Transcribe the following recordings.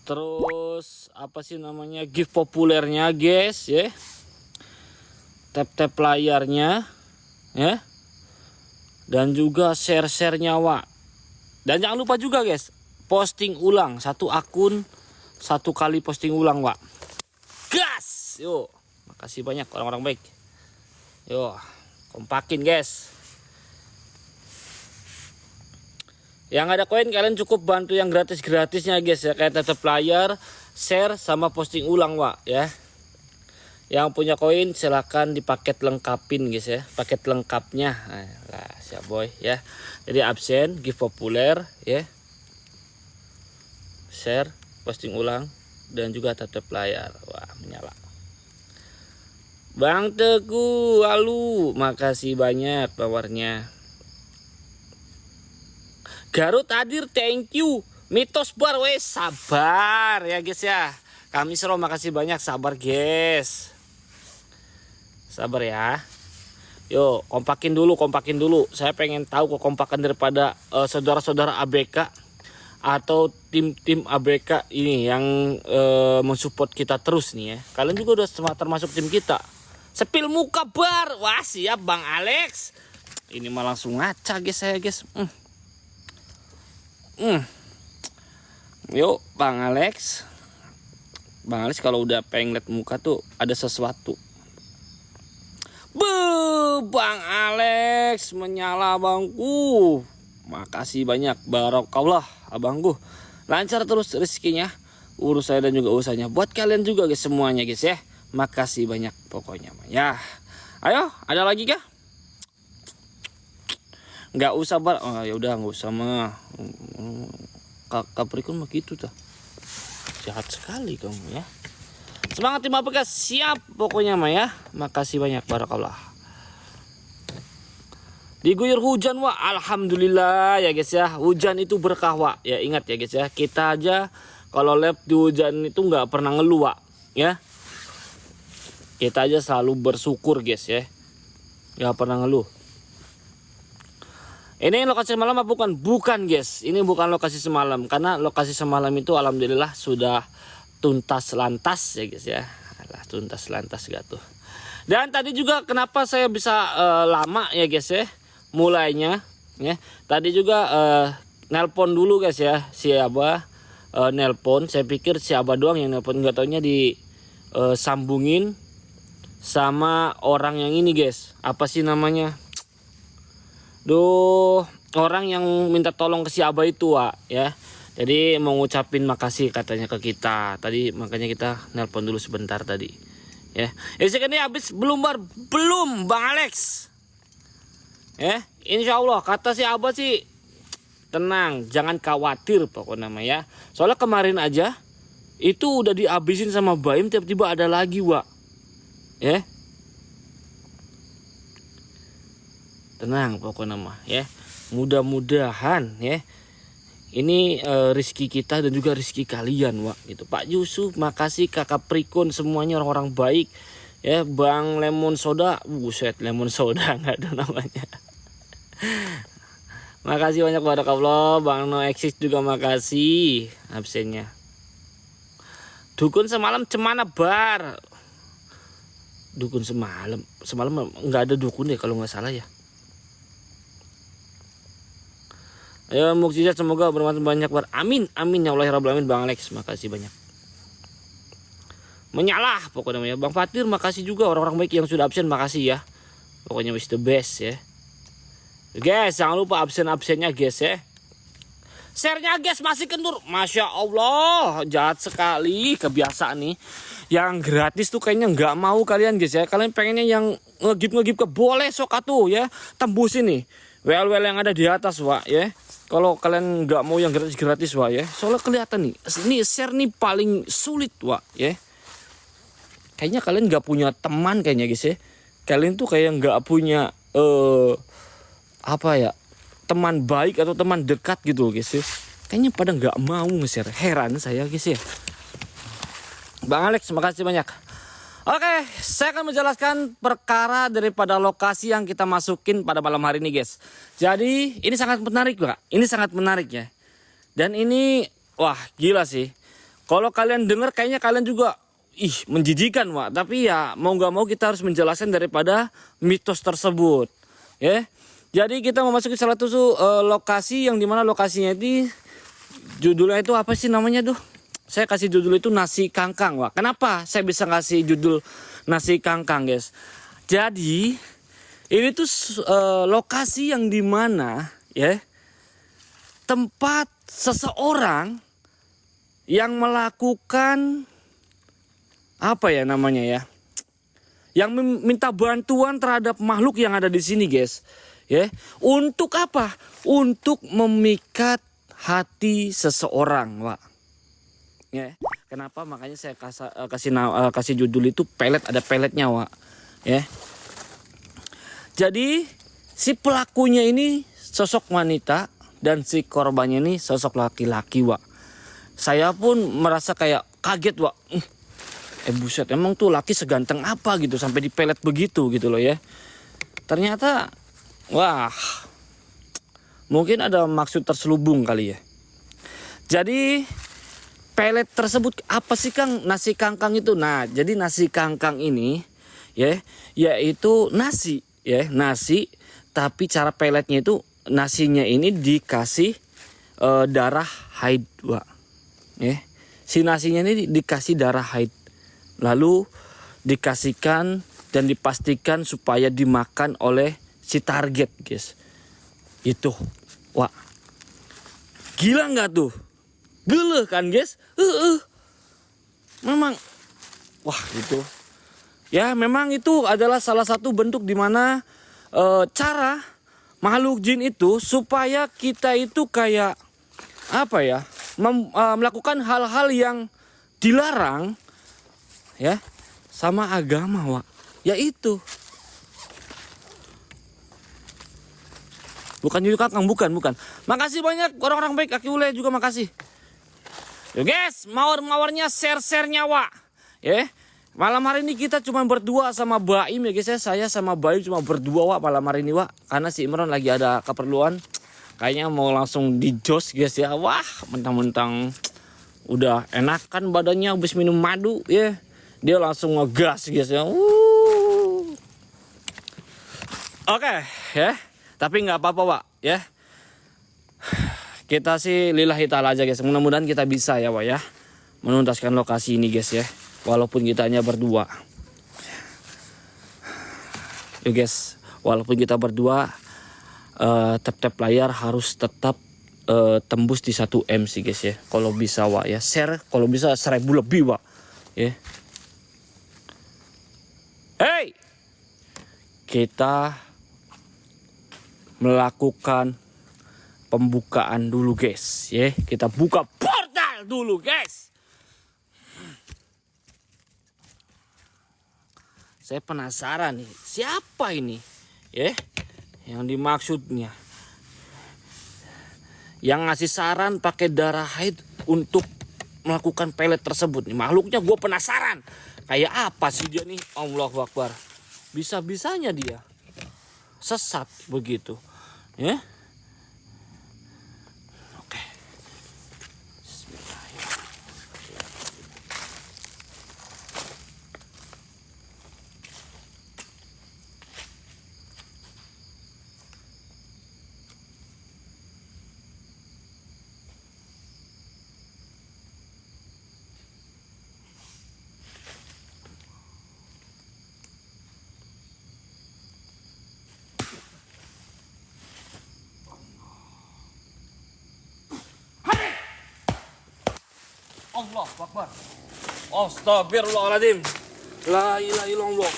Terus apa sih namanya, gift populernya guys ya, tap layarnya ya, dan juga share-nya Wak. Dan jangan lupa juga guys, posting ulang, satu akun satu kali posting ulang Wak. Gas, yuk, makasih banyak orang-orang baik. Yuk, kompakin guys. Yang ada koin kalian cukup bantu yang gratis-gratisnya guys ya, kayak tap layar, share sama posting ulang Wak ya. Yang punya koin silahkan dipaket lengkapin guys ya, paket lengkapnya. Nah, siap boy ya. Jadi absen, gift populer ya, share, posting ulang, dan juga tap layar. Wah, menyala. Bang Teguh, halo, makasih banyak powernya. Garut hadir, thank you. Mitos bar, wes sabar ya guys ya. Kami Sero, makasih banyak, sabar guys. Sabar ya. Yo, kompakin dulu. Saya pengen tahu kekompakan daripada saudara-saudara ABK atau tim ABK ini yang mensupport kita terus nih ya. Kalian juga udah termasuk tim kita. Sepil muka bar. Wah, siap Bang Alex. Ini mah langsung ngaca guys saya guys. Yuk Bang Alex. Bang Alex kalau udah pengen liat muka tuh ada sesuatu. Bang Alex menyala bangku. Makasih banyak, barokallah abangku. Lancar terus rezekinya, urus saya dan juga usahanya. Buat kalian juga guys semuanya guys ya. Makasih banyak pokoknya ya. Ayo, ada lagi kah? Nggak usah bar. Oh ya udah nggak usah mah. Capricorn mah gitu tuh. Jahat sekali kamu ya. Semangat tim ABK, siap pokoknya mah ya. Makasih banyak, barakallah. Diguyur hujan Wak, alhamdulillah ya guys ya. Hujan itu berkah Wak. Ya ingat ya guys ya. Kita aja kalau lab di hujan itu nggak pernah ngeluh Wak ya. Kita aja selalu bersyukur guys ya. Nggak pernah ngeluh. Ini lokasi semalam apa bukan? Bukan guys, ini bukan lokasi semalam. Karena lokasi semalam itu alhamdulillah sudah tuntas lantas ya guys ya. Alah, tuntas lantas gak tuh. Dan tadi juga kenapa saya bisa lama ya guys ya, mulainya ya. Tadi juga nelpon dulu guys ya, si Abah nelpon. Saya pikir si Abah doang yang nelpon, nggak taunya disambungin sama orang yang ini guys. Apa sih namanya? Duh, orang yang minta tolong ke si Abah itu Wak ya. Jadi mau ngucapin makasih katanya ke kita. Tadi makanya kita nelpon dulu sebentar tadi. Ya. Ini habis belum bar? Belum Bang Alex. Ya, insya Allah kata si Abah sih tenang, jangan khawatir pokoknya nama ya. Soalnya kemarin aja itu udah dihabisin sama Baim, tiba-tiba ada lagi Wak. Ya. Tenang pokoknya mah ya. Mudah-mudahan ya. Ini rezeki kita dan juga rezeki kalian Wak gitu. Pak Yusuf makasih, Kakak Prikun, semuanya orang-orang baik ya. Bang Lemon Soda, buset Lemon Soda nggak ada namanya. Makasih banyak barakallah. Bang No Exist juga makasih absennya. Dukun semalam cemana bar? Dukun semalam nggak ada dukun ya kalau nggak salah ya. Ayo mukjizat semoga bermanfaat banyak bar. Amin ya Allah ya Rabbal Alamin. Bang Alex makasih banyak. Menyalah pokoknya ya. Bang Fatir makasih juga, orang-orang baik yang sudah absen makasih ya. Pokoknya wish the best ya. Guys jangan lupa absen-absennya guys ya. Share-nya guys masih kendur. Masya Allah, jahat sekali kebiasaan nih. Yang gratis tuh kayaknya nggak mau kalian guys ya. Kalian pengennya yang ngegip ke boleh sok atuh ya. Tembusin nih WL yang ada di atas Wak ya. Kalau kalian nggak mau yang gratis Wak ya. Soalnya kelihatan nih, ini share nih paling sulit Wak ya. Kayaknya kalian nggak punya teman kayaknya guys ya. Kalian tuh kayak nggak punya apa ya, teman baik atau teman dekat gitu guys ya. Kayaknya pada nggak mau nge-share. Heran saya guys ya. Bang Alex makasih banyak. Oke, saya akan menjelaskan perkara daripada lokasi yang kita masukin pada malam hari ini guys. Jadi ini sangat menarik Pak. Ini sangat menarik ya. Dan ini wah gila sih. Kalau kalian dengar kayaknya kalian juga menjijikan, Wak. Tapi ya mau nggak mau kita harus menjelaskan daripada mitos tersebut, ya. Jadi kita memasuki salah satu lokasi yang dimana lokasinya itu judulnya itu apa sih namanya tuh? Saya kasih judul itu nasi kangkang, Wak. Kenapa saya bisa kasih judul nasi kangkang, guys? Jadi ini tuh lokasi yang dimana ya tempat seseorang yang melakukan apa ya namanya ya, yang minta bantuan terhadap makhluk yang ada di sini, guys. Ya, untuk apa? Untuk memikat hati seseorang, Wak. Ya, kenapa? Makanya saya kasih judul itu pelet, ada peletnya, Wak. Ya. Jadi si pelakunya ini sosok wanita dan si korbannya ini sosok laki-laki, Wak. Saya pun merasa kayak kaget, Wak. Buset, emang tuh laki seganteng apa gitu sampai dipelet begitu gitu loh ya. Ternyata wah, mungkin ada maksud terselubung kali ya. Jadi pelet tersebut apa sih, Kang? Nasi kangkang itu. Nah, jadi nasi kangkang ini ya yaitu nasi ya, nasi tapi cara peletnya itu nasinya ini dikasih darah haid, Wak. Ya, si nasinya ini dikasih darah haid, lalu dikasihkan dan dipastikan supaya dimakan oleh si target, guys. Itu, wah, gila nggak tuh? Gila kan, guys? Memang, wah itu, ya memang itu adalah salah satu bentuk dimana cara makhluk jin itu supaya kita itu kayak apa ya? Melakukan hal-hal yang dilarang ya sama agama, Wak. Yaitu bukan juga Kang, bukan. Makasih banyak orang-orang baik, Aki Ule juga makasih. Yo guys, mawar-mawarnya share-share-nya, Wak. Ya. Malam hari ini kita cuma berdua sama Baim ya guys ya. Saya sama Baim cuma berdua, Wak, malam hari ini, Wak. Karena si Imron lagi ada keperluan. Kayaknya mau langsung dijos, guys ya. Wah, mentang-mentang udah enakan badannya habis minum madu ya. Dia langsung ngegas, guys ya. Oke, ya. Tapi nggak apa-apa, Wak, ya. Kita sih lillahi ta'ala aja, guys. Mudah-mudahan kita bisa ya, Wak, ya, menuntaskan lokasi ini, guys ya. Walaupun kita hanya berdua. Yuk, guys. Walaupun kita berdua, tap-tap layar harus tetap tembus di 1M sih, guys ya. Kalau bisa, Wak, ya. Share kalau bisa 1000 lebih, Wak. Ya. Hey! Kita melakukan pembukaan dulu, guys, ya. Kita buka portal dulu, guys. Saya penasaran nih, siapa ini? Ya, yang dimaksudnya. Yang ngasih saran pakai darah haid untuk melakukan pelet tersebut nih. Makhluknya gue penasaran. Kayak apa sih dia nih? Allahu Akbar. Bisa-bisanya dia sesat begitu. Ya. Oke. Allahu Akbar. Astagfirullahaladzim. La ilaha illallah.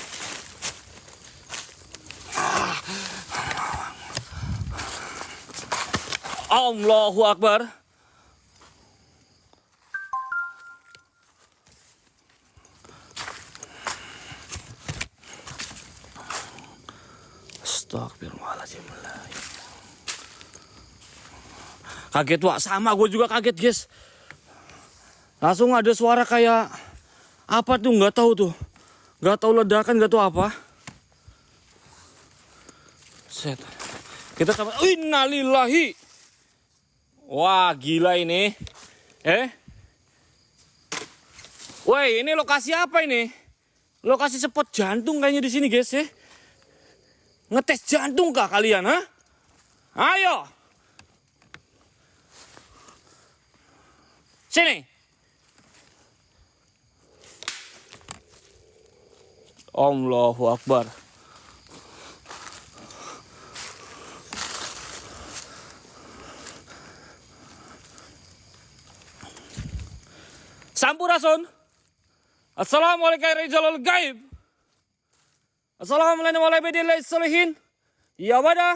Allahu Akbar. Astagfirullahaladzim. Kaget, Wak, sama gue juga kaget, guys. Langsung ada suara kayak apa tuh, nggak tahu tuh, nggak tahu ledakan, nggak tahu apa. Set. Kita sama innalillahi. Wah, gila ini. Woi, ini lokasi apa ini? Lokasi spot jantung kayaknya di sini, guys ya. Ngetes jantung kah kalian, ha? Ayo. Sini. Allahu Akbar. Sampurasun. Assalamualaikum warahmatullahi gaib. Assalamualaikum warahmatullahi wabarakatuh. Ya wada,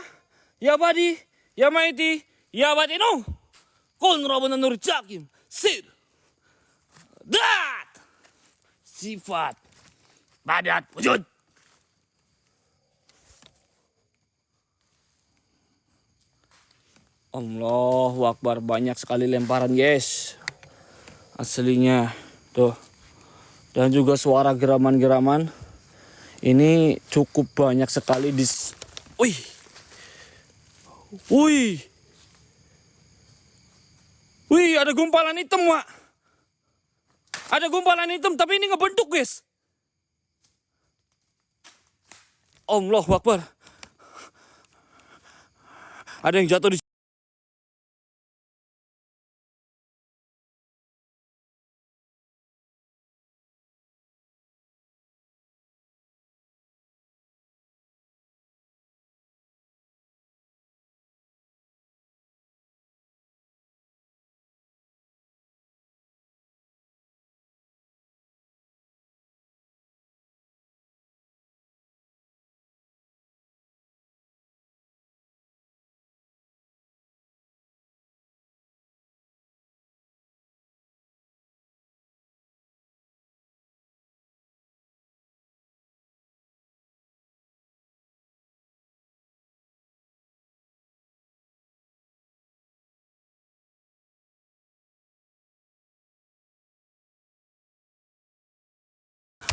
ya badi, ya maiti, ya batinu. Kun Rabbana nur jakim. Sir. Dat. Sifat. Badat wujud. Allahu Akbar, banyak sekali lemparan, guys. Aslinya tuh. Dan juga suara geraman-geraman ini cukup banyak sekali di. Wih. Wih. Wih, ada gumpalan hitam, Wak. Ada gumpalan hitam tapi ini ngebentuk, guys. Allahu Akbar. Ada yang jatuh di.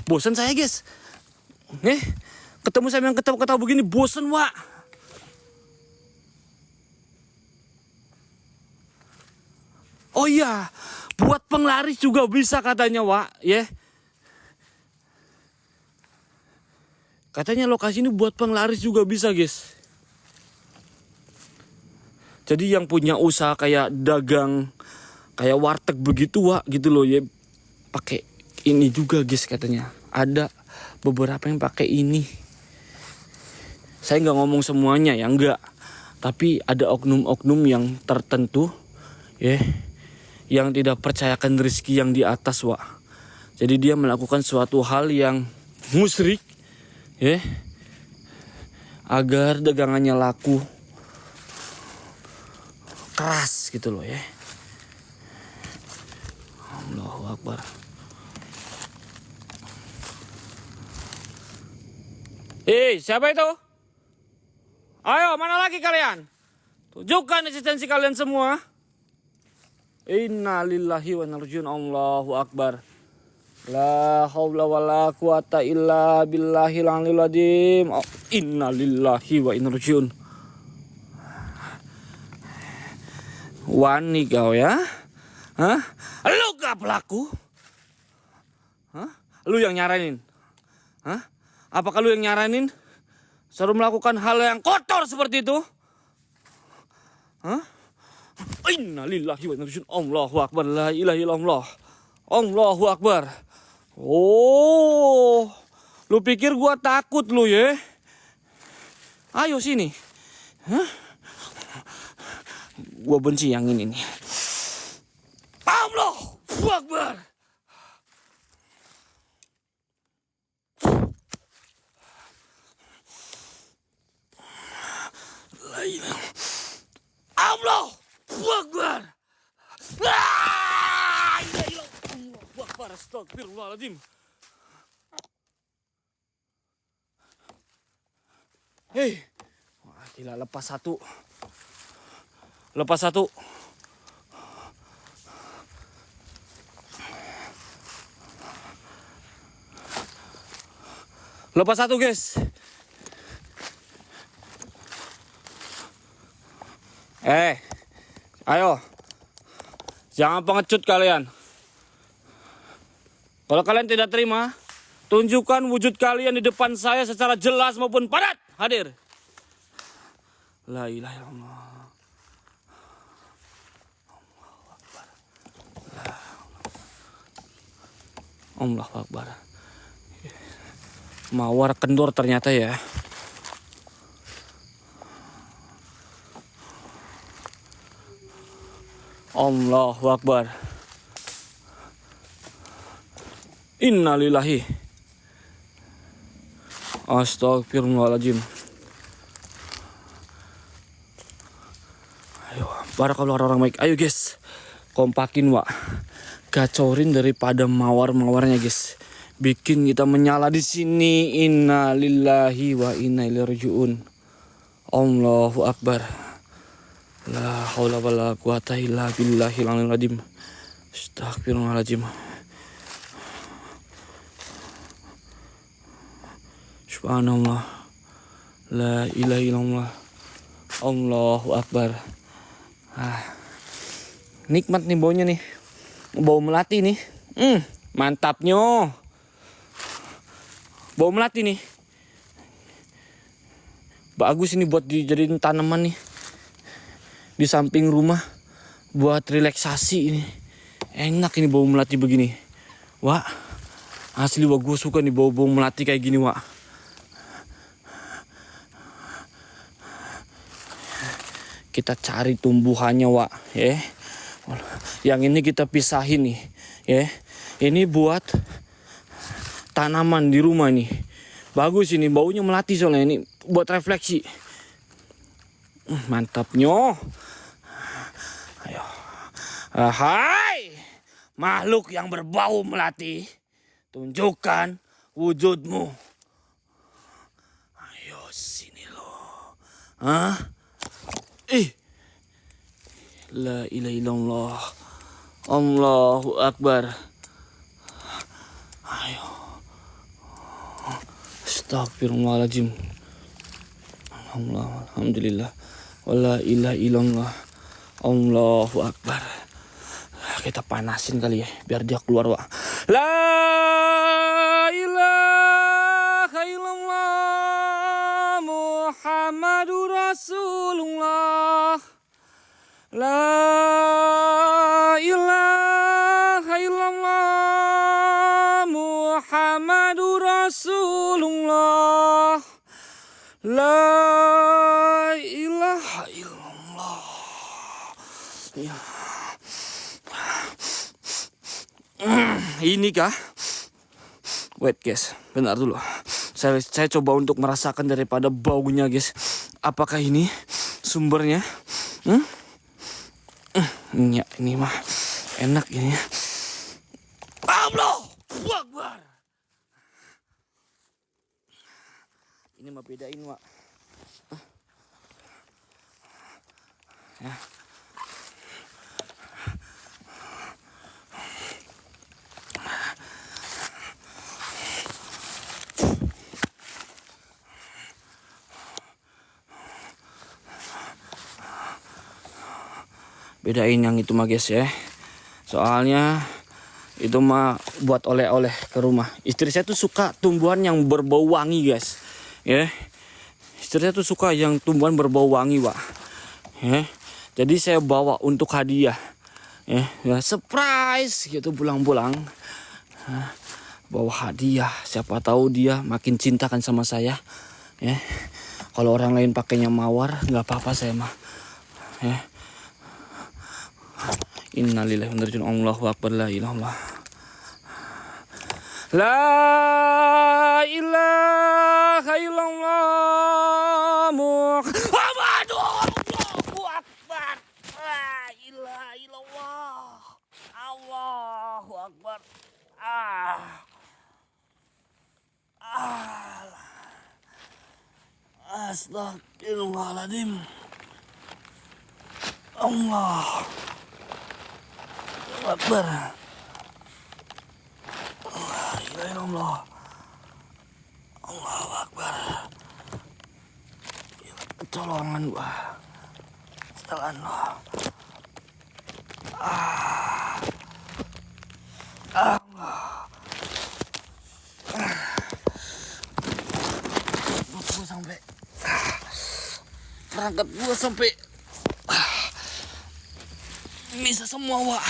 Bosan saya, guys. Ketemu sama yang ketawa-ketawa begini bosan, Wak. Oh iya, buat penglaris juga bisa katanya, Wak, ya. Katanya lokasi ini buat penglaris juga bisa, guys. Jadi yang punya usaha kayak dagang, kayak warteg begitu, Wak, gitu loh ya. Pakai ini juga, guys, katanya. Ada beberapa yang pakai ini. Saya nggak ngomong semuanya ya, enggak. Tapi ada oknum-oknum yang tertentu, ya, yang tidak percayakan rezeki yang di atas, Wak. Jadi dia melakukan suatu hal yang musyrik, ya, agar dagangannya laku keras gitu loh, ya. Allahu Akbar. Siapa itu? Ayo, mana lagi kalian? Tunjukkan eksistensi kalian semua. Inna lillahi wa inna ilaihi raji'un. Allahu Akbar. La haula wala quwata illa billahil aliyil azim. Inna lillahi wa inna ilaihi raji'un. Wani kau ya? Hah? Lu gak pelaku? Hah? Lu yang nyaranin? Hah? Apakah lu yang nyaranin? Suruh melakukan hal yang kotor seperti itu? Hah? Innalillahi wa inna ilaihi raji'un. Allahu Akbar. La ilaha illallah. Allahu Akbar. Oh, lu pikir gua takut lu ya? Ayo sini. Hah? Gua benci yang ini nih. Allahu Akbar. Allahu Akbar. Allahu Akbar. Astagfirullahaladzim. Hei. Wah, gila, lepas satu. Lepas satu. Lepas satu, guys. Ayo. Jangan pengecut kalian. Kalau kalian tidak terima, tunjukkan wujud kalian di depan saya secara jelas maupun padat. Hadir. La ilaha illallah. Allahu Akbar. Mawar kendor ternyata ya. Allahu Akbar. Innalillahi. Astagfirullahaladzim. Ayo, barakallahu orang baik. Ayo guys, kompakin wa. Gacorin daripada mawar-mawarnya guys. Bikin kita menyala di sini. Innalillahi wa inna ilaihi rajiun. Allahu Akbar. La haula wala quwata illa billahil aliyil azim. Astagfirullahaladzim. Subhanallah. La ilaha illallah. Allahu Akbar. Nikmat nih baunya nih. Bau melati nih. Mantapnya. Bau melati nih. Bagus ini buat dijadiin tanaman nih. Di samping rumah. Buat relaksasi ini. Enak ini bau melati begini. Wah. Asli wah, gue suka nih bau-bau melati kayak gini wah. Kita cari tumbuhannya wak ya. Yang ini kita pisahin nih ya. Ini buat tanaman di rumah nih. Bagus ini baunya melati soalnya ini buat refleksi. Mantapnya. Ayo. Hai makhluk yang berbau melati, tunjukkan wujudmu. Ayo sini lo. La ilaha illallah. Allahu Akbar. Ayo. Astagfirullahaladzim. Alhamdulillah. Wala ilaha illallah. Allahu Akbar. Kita panasin kali ya biar dia keluar wak. La ilaha illallah Muhammadur Rasulullah. La ilaha illallah Muhammadur Rasulullah. La ilaha illallah. Ya. Ini kah? Wait guys, bentar dulu. Saya coba untuk merasakan daripada baunya guys. Apakah ini sumbernya? Ya, ini mah enak ini. Allahu Akbar. Ini mah bedain wak. Ya. Bedain yang itu mah guys ya. Soalnya itu mah buat oleh-oleh ke rumah. Istri saya tuh suka tumbuhan yang berbau wangi guys. Ya. Istri saya tuh suka yang tumbuhan berbau wangi, Pak. Ya. Jadi saya bawa untuk hadiah. Ya, surprise gitu pulang-pulang. Bawa hadiah, siapa tahu dia makin cinta kan sama saya. Ya. Kalau orang lain pakainya mawar, nggak apa-apa saya mah. Ya. Innalillahi wa inna ilaihi raji'un. Allahu Akbar. La ilaha illallah. La ilaha illallah Muhammadur Allahu Akbar. La ilaha illallah. Allahu Akbar. Astagfirullahaladzim. Allah Akbar. Allah. Allahu Akbar. Tolongan gua. Jalan lo. Allah. ngangkat gua sampai bisa semua, Wak.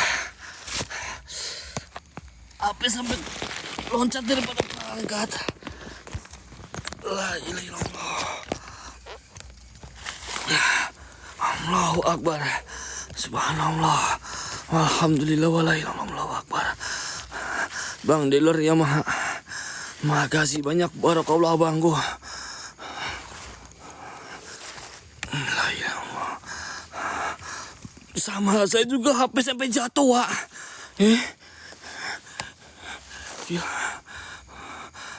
HP sampai loncat daripada angkat. La ilaha illallah. Allahu Akbar. Subhanallah. Alhamdulillah wala ilaha illallah. Allahu Akbar. Bang dealer Yamaha. Makasih banyak, barakallah bangku. La ilaha. Sama saya juga HP sampai jatuh, Wak. Ya.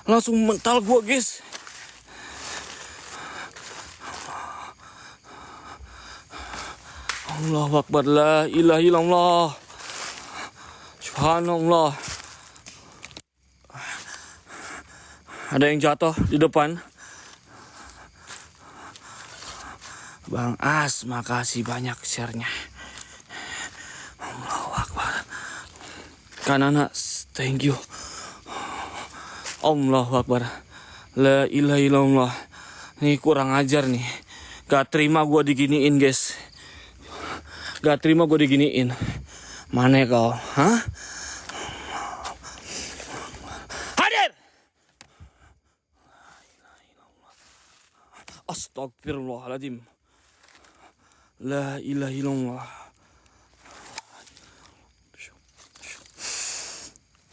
Langsung mental gua, guys. Allahu Akbar, la ilaha illallah. Subhanallah. Ada yang jatuh di depan. Bang As, makasih banyak share-nya. Allahu Akbar. Kanana, thank you. Allahu Akbar. La ilaha illallah. Nih kurang ajar nih. Gak terima gue diginiin, guys. Gak terima gue diginiin. Mana kau? Hah? Hadir! Astagfirullahaladzim. La ilaha illallah.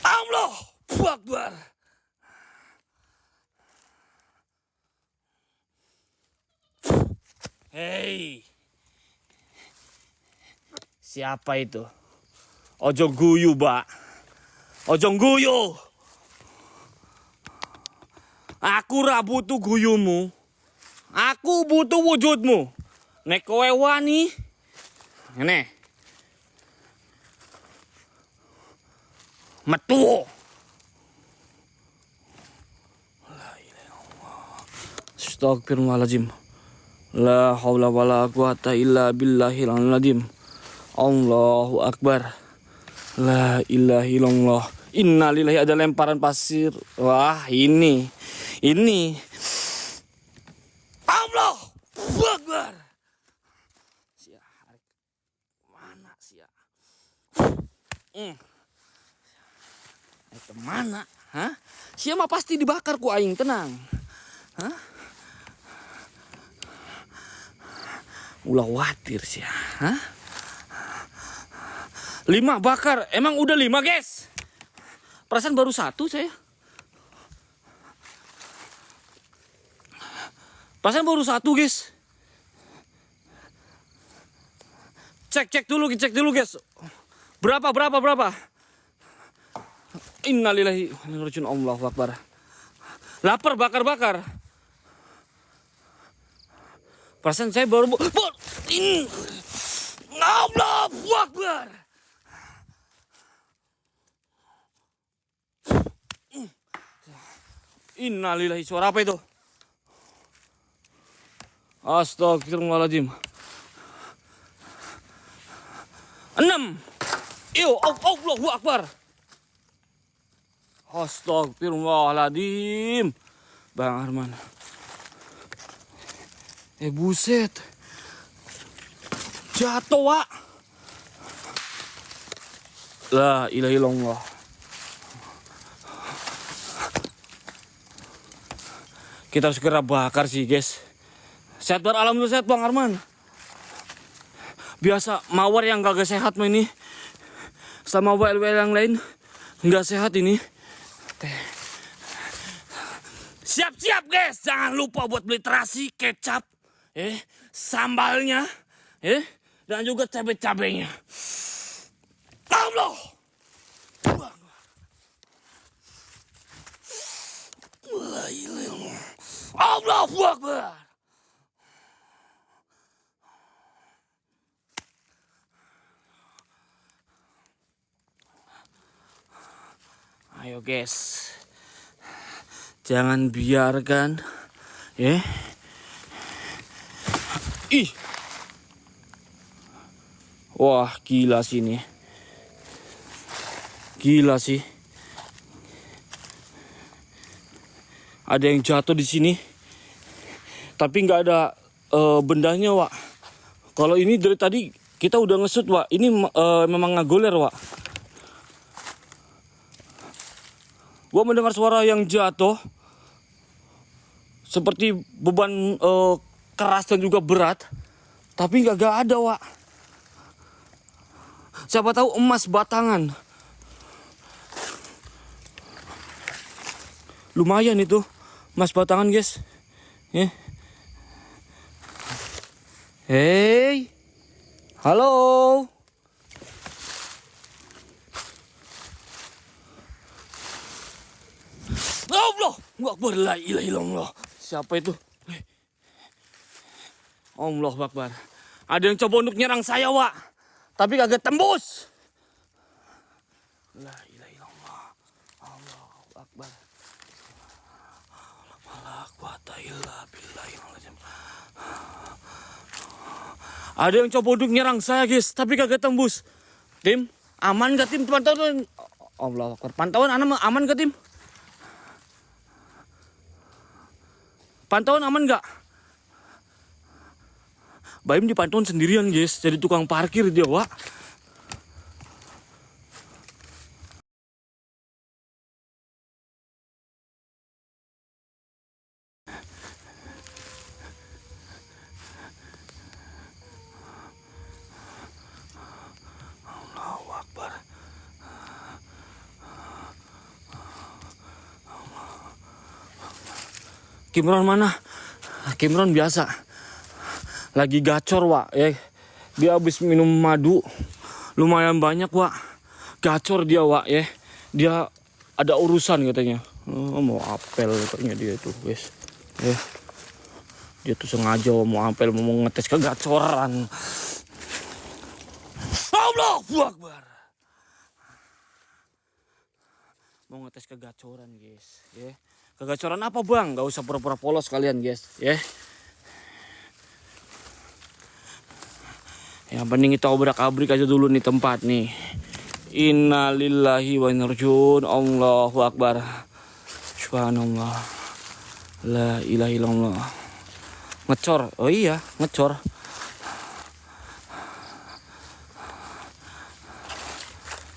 Allahu Akbar. Hei. Siapa itu? Ojo guyu, Mbak. Ojo guyu. Aku ra butuh guyumu. Aku butuh wujudmu. Nek kowe wani. Ngene. Metu. La ilaha illallah. Astagfirullahaladzim. La haula wala quwata illa billahil azim. Allahu Akbar. La ilaha illallah. Innalillahi, ada lemparan pasir. Wah, ini. Allahu Akbar. Sia. Mana sia? Itu mana? Hah? Sia mah pasti dibakar ku aing, tenang. Hah? Ulah watir sia. Hah? 5 bakar. Emang udah 5, guys? Perasaan baru 1 saya. Perasaan baru 1, guys. Cek dulu, guys. Berapa? Innalillahi wa inna ilaihi raji'un. Allahu Akbar. Lapar bakar. Perasaan saya baru Allahu Akbar. Innalillahi, suara apa itu? Astagfirullahaladzim. 6. Allahu Akbar. Astagfirullahaladzim. Bang Arman. Buset. Jatuh, Wak. La ilaha illallah. Kita harus segera bakar sih, guys. Sehat bar, alhamdulillah sehat Bang Arman. Biasa mawar yang gak sehat mah ini. Sama WL yang lain nggak sehat ini. Siap-siap, guys. Jangan lupa buat beli terasi, kecap, sambalnya, dan juga cabai-cabainya. Allah. Allahu Akbar. Ayo, guys. Jangan biarkan Ih. Wah, gila sih ini. Gila sih. Ada yang jatuh di sini. Tapi nggak ada bendanya, Wak. Kalau ini dari tadi kita udah ngesut, Wak. Ini memang ngagoler, Wak. Gua mendengar suara yang jatuh seperti beban keras dan juga berat, tapi nggak ada, Wak. Siapa tahu emas batangan. Lumayan itu emas batangan, guys. Hey, halo. Allah, Akbar, la ilaha illallah. Siapa itu? Allah Akbar. Ada yang coba untuk nyerang saya, Wak. Tapi kagak tembus. La ilaha illallah. Allahu Akbar. La quwata illa billah. Ada yang coba untuk nyerang saya, guys, tapi kagak tembus. Tim, aman gak tim? Pantauan. Allah Akbar. Pantauan aman gak tim? Pantauan aman gak? Baim dipantauan sendirian, guys. Jadi tukang parkir dia, Wak. Allahu Akbar. Kimron mana? Kimron biasa. Lagi gacor, Wak. Dia habis minum madu. Lumayan banyak, Wak. Gacor dia, Wak. Dia ada urusan katanya. Mau apel katanya dia tuh, guys. Dia tuh sengaja mau apel, mau ngetes kegacoran. Allahu Akbar. Mau ngetes kegacoran, guys. Kegacoran apa, Bang? Gak usah pura-pura polos kalian, guys. Yang penting kita obrak-abrik aja dulu nih tempat nih. Innalillahi wa inna ilaihi raji'un. Allahu Akbar. Subhanallah. La ilaha illallah. Ngecor. Oh iya, ngecor.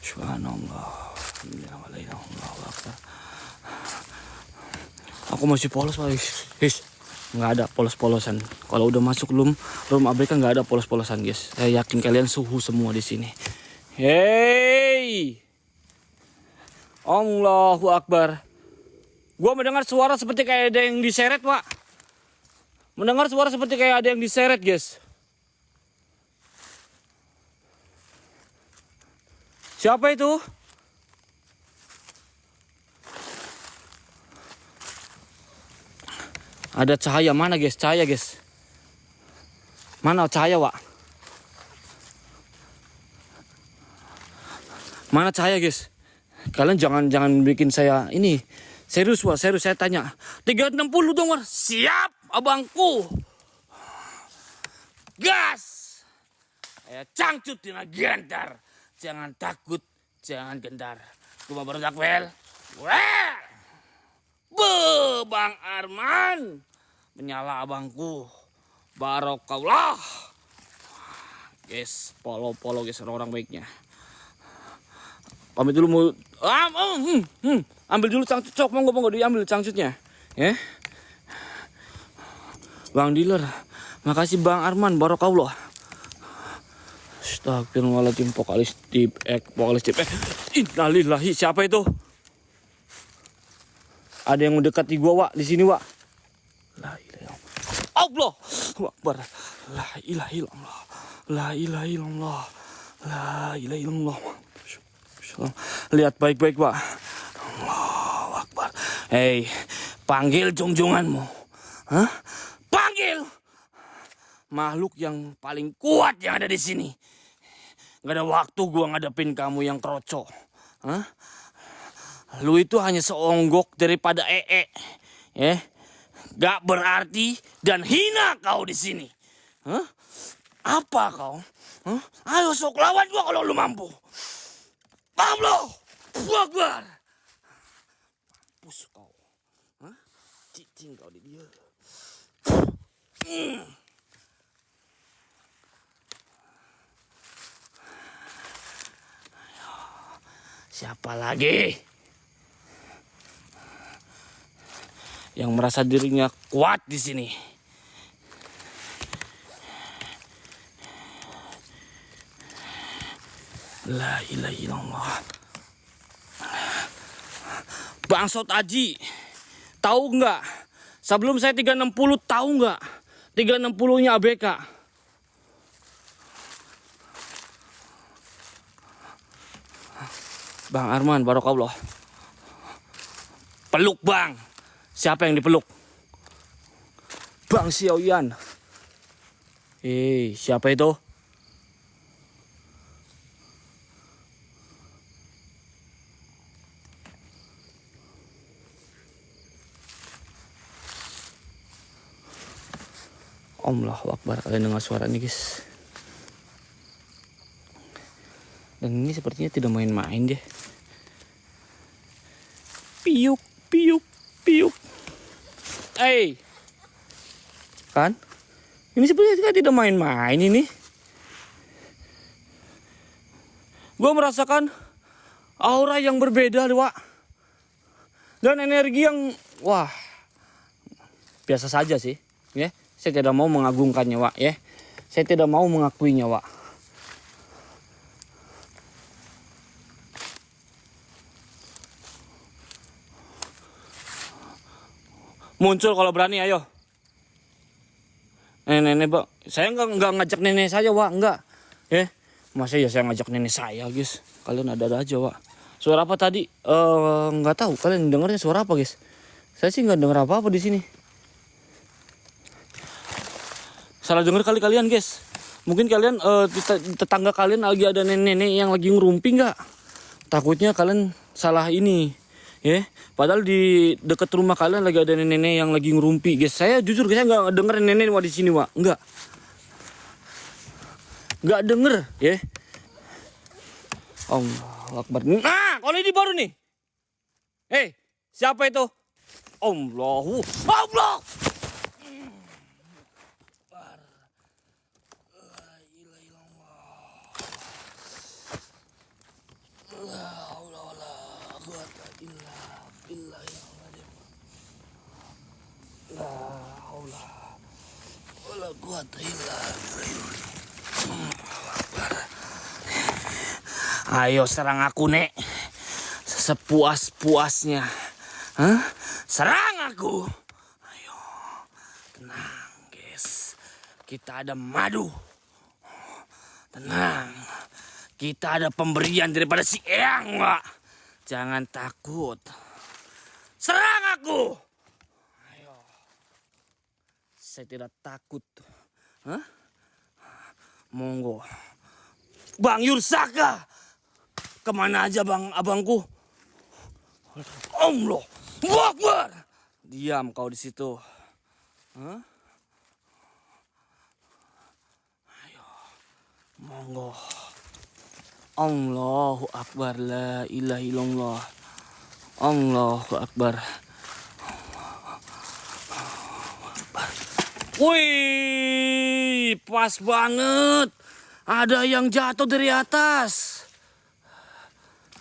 Subhanallah. Allahu Akbar. Aku masih polos, Pak. Nggak ada polos-polosan. Kalau udah masuk room ABK nggak ada polos-polosan, guys. Saya yakin kalian suhu semua di sini. Hey, Allahu Akbar. Gua mendengar suara seperti kayak ada yang diseret, Pak. Mendengar suara seperti kayak ada yang diseret, guys. Siapa itu? Ada cahaya mana, guys? Cahaya, guys. Mana cahaya, Wak? Mana cahaya, guys? Kalian jangan bikin saya ini. Serius, Wak. Serius saya tanya. 360 dong, Wak. Siap, abangku. Gas. Cangcut dengan gentar. Jangan takut, jangan gentar. Cuma baru dakwel. Wah. Bang Arman menyala abangku. Barokallah. Guys, polo guys, orang baiknya. Pamit dulu mau ambil dulu cangcut, cok, monggo diambil cangcutnya. Bang dealer, makasih Bang Arman, barokallah. Astagfirullahaladzim, vokalis tip Innalillahi, siapa itu? Ada yang mendekati gua, Wak, di sini, Wak. La ilaha illallah. Allah Akbar. La ilaha illallah. La ilaha illallah. La ilaha illallah. Lihat baik-baik, Wak. Allahu Akbar. Hei, panggil junjunganmu. Panggil makhluk yang paling kuat yang ada di sini. Gak ada waktu gua ngadepin kamu yang kroco. Lu itu hanya seonggok daripada Gak berarti dan hina kau di sini. Apa kau? Ayo sok lawan gua kalau lu mampu. Allahu Akbar. Mampus kau. Cicing kau di dia. Siapa lagi yang merasa dirinya kuat di sini? La ilaha illallah. Bang Sot Aji, tahu nggak? Sebelum saya 360 tahu nggak? 360-nya ABK. Bang Arman, barokallah. Peluk bang. Siapa yang dipeluk? Bang Xiaoyan. Siapa itu? Allahu Akbar. Kalian dengar suara ini guys. Dan ini sepertinya tidak main-main deh. Piuk, piuk, piuk. Kan? Ini sepertinya tidak main-main ini. Gue merasakan aura yang berbeda, Wak. Dan energi yang, wah, biasa saja sih, ya. Saya tidak mau mengagungkannya, Wak, ya. Saya tidak mau mengakuinya, Wak. Muncul kalau berani, ayo. Nenek, Pak. Saya enggak ngajak nenek saya, Wak, enggak. Ya. Masa ya saya ngajak nenek saya, guys. Kalian ada aja, Wak. Suara apa tadi? Enggak tahu. Kalian dengarnya suara apa, guys? Saya sih enggak dengar apa-apa di sini. Salah dengar kali kalian, guys. Mungkin kalian tetangga kalian lagi ada nenek-nenek yang lagi ngerumpi enggak? Takutnya kalian salah ini. Ya, padahal di dekat rumah kalian lagi ada nenek-nenek yang lagi ngerumpi, guys. Saya jujur, guys, saya nggak denger nenek di sini, Wak. Nggak denger, ya. Allahu Akbar. Nah, kalau ini baru nih. Siapa itu? Allah. Ayo serang aku, Nek. Sepuas-puasnya. Serang aku. Ayo. Tenang, guys. Kita ada madu. Tenang. Kita ada pemberian daripada si Eyang, Wak. Jangan takut. Serang aku. Ayo. Saya tidak takut. Monggo. Bang Yursaka. Kemana aja bang abangku? Allah Akbar. Diam kau di situ. Ayo. Monggo. Allahu Akbar. La ilaha illallah. Allahu Akbar. Wih, pas banget. Ada yang jatuh dari atas.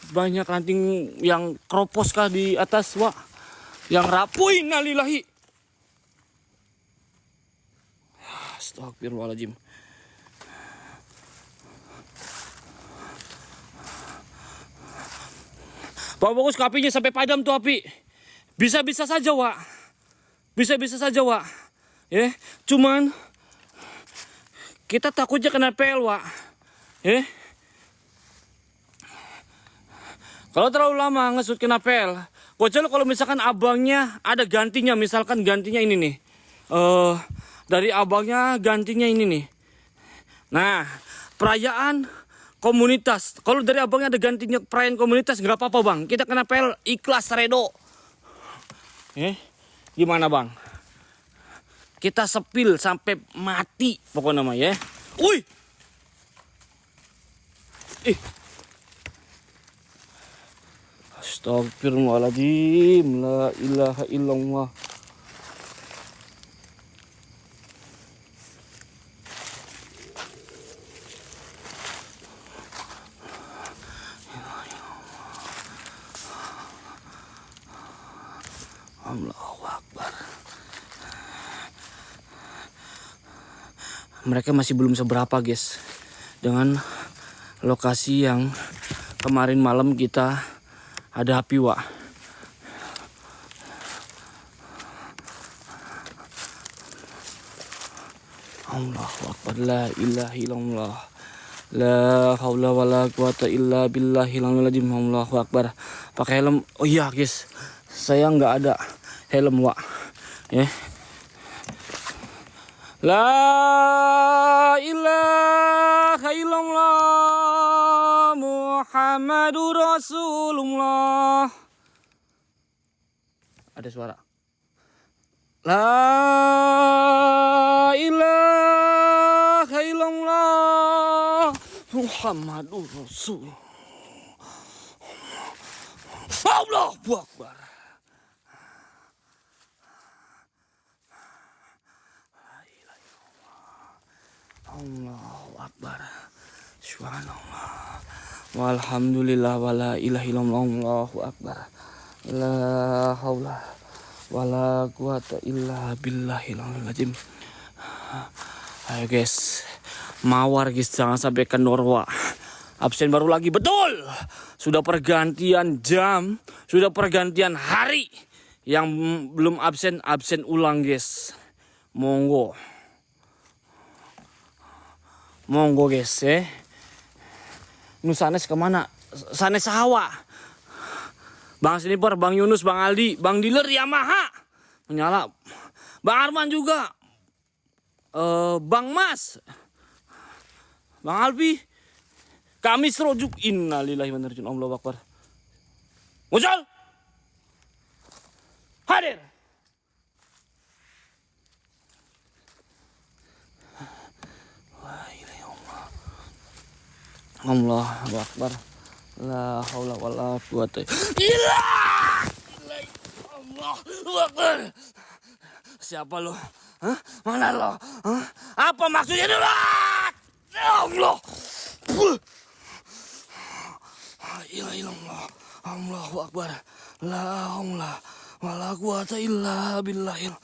Banyak ranting yang kropos kah di atas, Wak. Yang rapuh, innalillahi. Astagfirullahaladzim. Pak Bagus, ke apinya sampai padam tuh api. Bisa-bisa saja, Wak. Bisa-bisa saja, Wak. Ya, cuman kita takutnya kena pel, Wak. Ya. Kalau terlalu lama ngesut kena pel, kecuali kalau misalkan abangnya ada gantinya, misalkan gantinya ini nih. Dari abangnya gantinya ini nih. Nah, perayaan komunitas. Kalau dari abangnya ada gantinya perayaan komunitas, nggak apa-apa, Bang. Kita kena pel ikhlas redo. Gimana, Bang? Kita sepil sampai mati pokoknya mah, ya. Wih. Astagfirullahaladzim. La ilaha illallah. Allahu Akbar. Mereka masih belum seberapa guys dengan lokasi yang kemarin malam kita hadapi Wak. Allahu Akbar, la ilaha illallah, la haula wala quwata illa billahil azim. Allahu Akbar. Pakai helm. Oh iya guys, saya nggak ada helm Wak. La ilaha illallah Muhammadur Rasulullah. Ada suara. La ilaha illallah Muhammadur Rasulullah. Allahu Akbar. Allahu Akbar. Subhanallah. Walhamdulillah wala ilaha illallah. Allahu Akbar. La haula wala quwata illa billahil azim. Ayo guys, mawar guys, jangan sampai kendor Wak. Absen baru lagi, betul. Sudah pergantian jam, sudah pergantian hari. Yang belum absen ulang guys. Monggo guys Nusanes kemana? Sanes Hawa. Bang Sniper, Bang Yunus, Bang Aldi, Bang Dealer Yamaha menyala. Bang Arman juga. Bang Mas, Bang Albi, kami serojuk. Innalillahi wa inna ilaihi raji'un. Allahu Akbar. Muncul. Hadir. Allahu Akbar. La haula wala quwata illa billah. Allahu Akbar. Siapa lo? Hah? Mana lo? Hah? Apa maksudnya dulu? Ya Allah. La ilallah. Allahu Akbar. La haula wala quwata illa billahil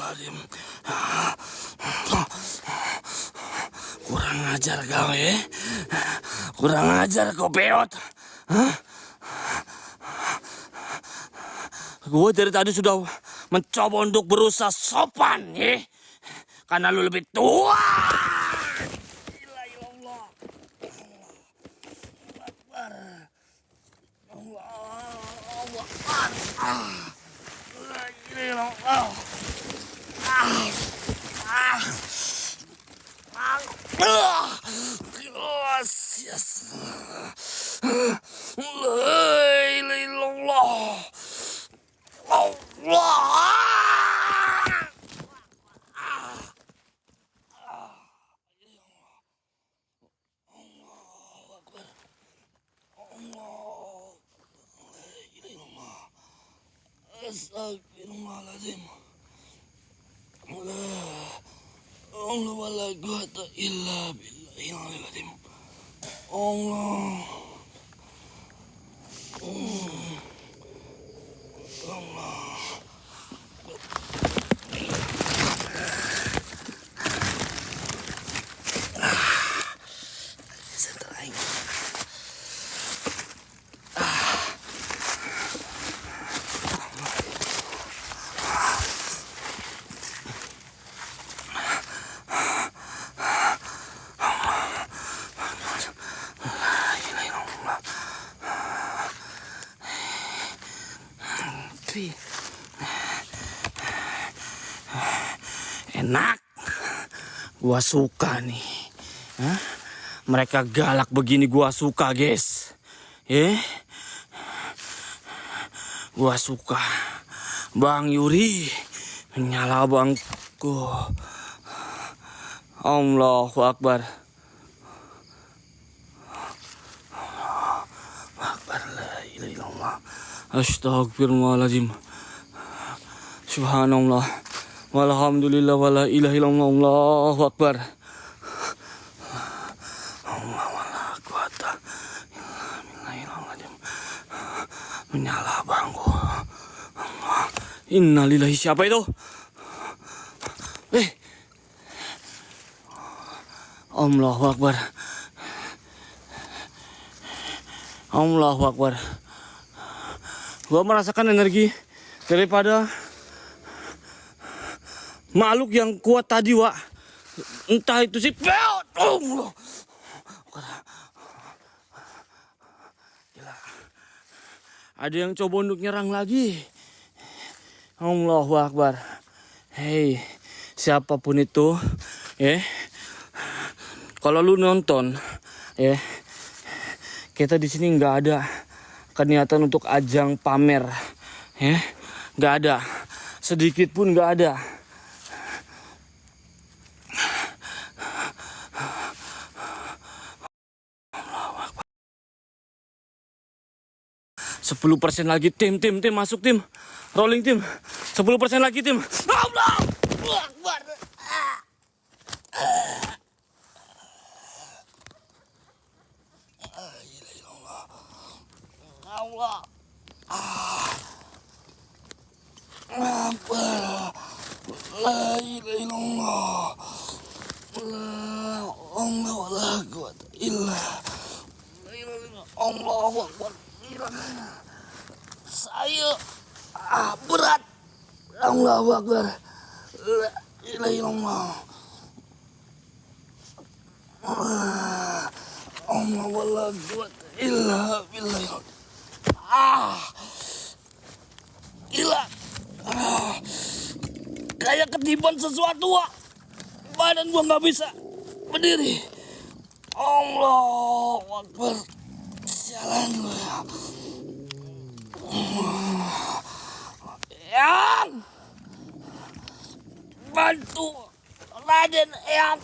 azim. Kurang ajar kau ya. Kurang ajar kau peot. Hah? Gue dari tadi sudah mencoba untuk berusaha sopan ya. Karena lu lebih tua. Gila ilallah. Allah Astagfirullahaladzim. Allah wala quwata illa billahil azim. Allah. Allah. Enak, gua suka nih. Hah? Mereka galak begini gua suka guys. Gua suka. Bang Yuri menyala bangku. Allahu Akbar. Allahu Akbar, la ilaha illallah. Astagfirullahaladzim. Subhanallah. Walhamdulillah wala ilaha illallah. Allahu Akbar. Allah wala quwata illa billah. Menyala bangku. Allah. Innalillahi, siapa itu? Allahu Akbar. Allahu Akbar. Gua merasakan energi daripada makhluk yang kuat tadi, Wak. Entah itu sih. Allah. Gila. Ada yang coba untuk nyerang lagi. Allahu Akbar. Hei, siapapun itu, ya. Kalau lu nonton, ya. Kita di sini nggak ada niatan untuk ajang pamer, ya. Nggak ada. Sedikit pun nggak ada. 10% lagi tim masuk tim. Rolling tim. 10% lagi tim. Allah Akbar. Allah. La ilaha illallah. Allah wala quwwata illa Allahu Akbar. Saya berat. Allahu Akbar. La ilaha illallah. Allah wala quwwata illa billah. Gila. Kayak ketiban sesuatu, Wak. Badan gua nggak bisa berdiri. Allahu Akbar. Sialan gua. Yang bantu Raden Eyang.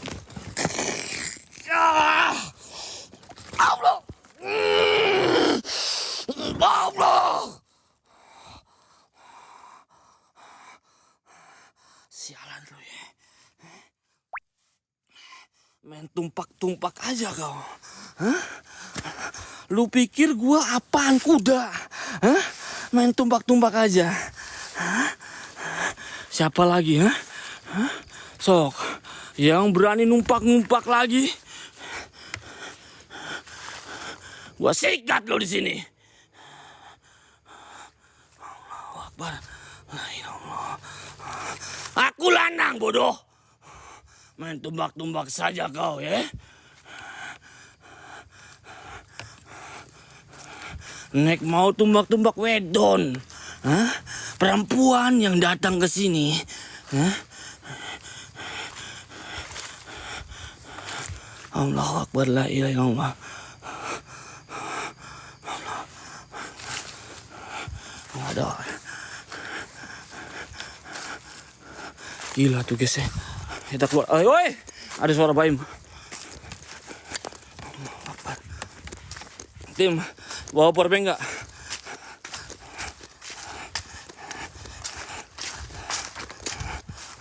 Allah. Allah. Sialan lu ya. Main tumpak-tumpak aja kau. Hah? Lu pikir gua apaan, kuda? Hah? Main tumpak-tumpak aja. Hah? Siapa lagi, ha? Hah? Sok, yang berani numpak-numpak lagi, gua sikat lo di sini. Allahu Akbar. La ilallah. Aku lanang, bodoh. Main tumbak-tumbak saja kau, ya. Nek mau tumbak-tumbak wedon, hah? Perempuan yang datang ke sini, hah? Allahu Akbar, la ilaha illallah. Nggak ada. Gila tuh guys ya. Kita keluar. Ayo, ada suara baim. Tim, bawa powerbank nggak?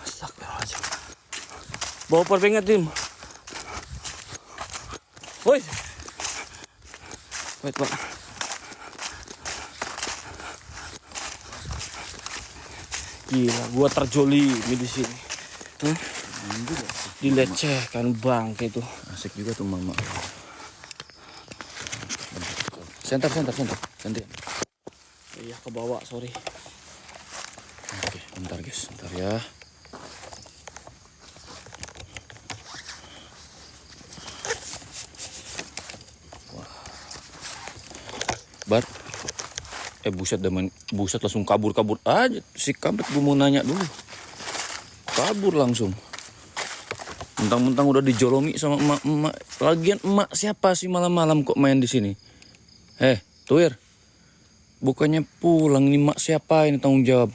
Astagfirullahaladzim. Bawa powerbank nggak, tim? Woi, wait pak. Gila, gua terjolimi di sini. Dilecehkan bangke itu. Asik juga tuh mama. Center. Ganti. Iya, ke bawah, sorry. Oke, bentar guys, bentar ya. Wah. Bar. Buset langsung kabur aja. Si kampret gue mau nanya dulu. Kabur langsung. Mentang-mentang udah dijolomi sama emak. Lagian emak siapa sih malam-malam kok main di sini? Tuir. Bukannya pulang nih, emak siapa ini tanggung jawab?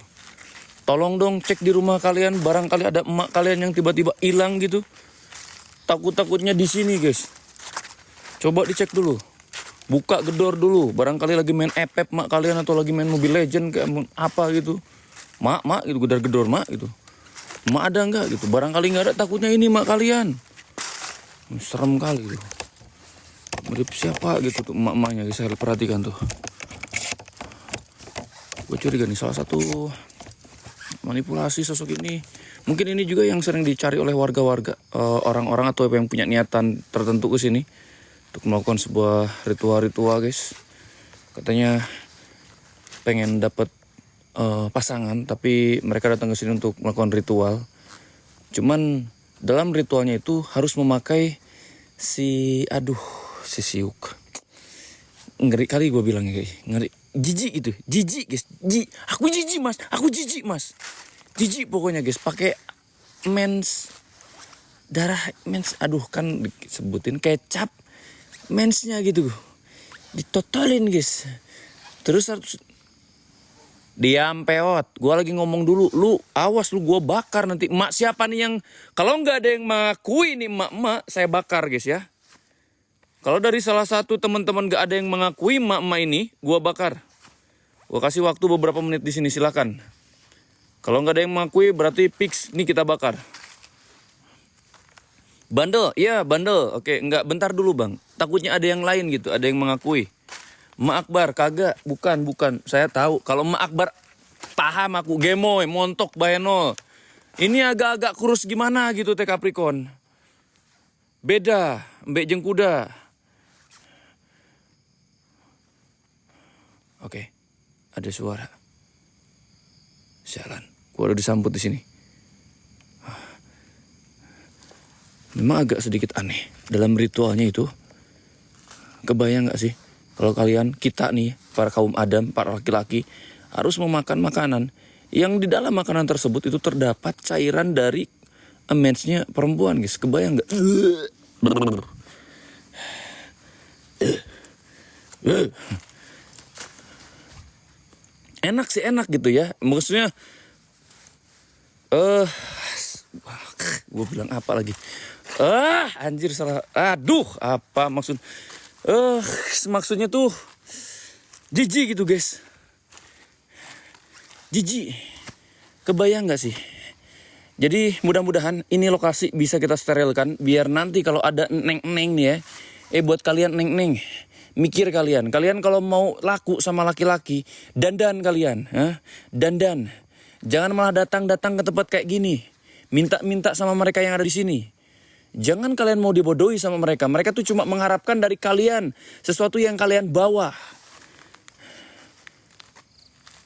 Tolong dong cek di rumah kalian, barangkali ada emak kalian yang tiba-tiba hilang gitu. Takut-takutnya di sini, guys. Coba dicek dulu. Buka gedor dulu, barangkali lagi main epep mak kalian atau lagi main Mobile Legend kayak apa gitu. Mak gitu, gedor mak gitu. Mak ada enggak gitu? Barangkali enggak ada, takutnya ini mak kalian. Serem kali gitu. Mirip siapa gitu tuh emak-emaknya, saya perhatikan tuh. Gue curiga nih salah satu manipulasi sosok ini. Mungkin ini juga yang sering dicari oleh warga-warga, orang-orang atau yang punya niatan tertentu ke sini untuk melakukan sebuah ritual-ritual, guys. Katanya pengen dapat pasangan, tapi mereka datang ke sini untuk melakukan ritual. Cuman dalam ritualnya itu harus memakai si siuk. Ngeri kali gue bilangnya, guys. Ngeri. Jijik gitu. Jijik, guys. Aku jijik, Mas. Jijik pokoknya, guys. Pakai aduh kan disebutin kecap mensnya gitu. Ditotolin, guys. Terus harus diam peot. Gua lagi ngomong dulu. Lu awas lu, gua bakar nanti. Emak siapa nih yang kalau nggak ada yang mengakui nih emak-emak, saya bakar, guys ya. Kalau dari salah satu teman-teman gak ada yang mengakui emak-emak ini, gua bakar. Gua kasih waktu beberapa menit di sini, silakan. Kalau nggak ada yang mengakui berarti fix nih kita bakar. Bandel, iya bandel. Oke, enggak, bentar dulu bang. Takutnya ada yang lain gitu, ada yang mengakui. Mak Akbar, kagak, bukan. Saya tahu. Kalau Mak Akbar paham aku, gemoy, montok, bayano. Ini agak-agak kurus gimana gitu teh Capricorn. Beda, mbek jengkuda. Oke, ada suara. Sialan, gua udah disambut di sini. Memang agak sedikit aneh dalam ritualnya itu. Kebayang nggak sih kalau kalian, kita nih, para kaum Adam, para laki-laki harus memakan makanan yang di dalam makanan tersebut itu terdapat cairan dari mensnya perempuan, guys. Kebayang nggak? Enak sih, enak gitu ya. Maksudnya gue bilang apa lagi? Anjir salah. Aduh, apa maksudnya tuh jijik gitu, guys. Jijik. Kebayang nggak sih? Jadi mudah-mudahan ini lokasi bisa kita sterilkan biar nanti kalau ada neng-neng nih ya. Buat kalian neng-neng, mikir kalian kalau mau laku sama laki-laki, dandan kalian, dandan. Jangan malah datang ke tempat kayak gini, minta sama mereka yang ada di sini. Jangan kalian mau dibodohi sama mereka. Mereka tuh cuma mengharapkan dari kalian sesuatu yang kalian bawa.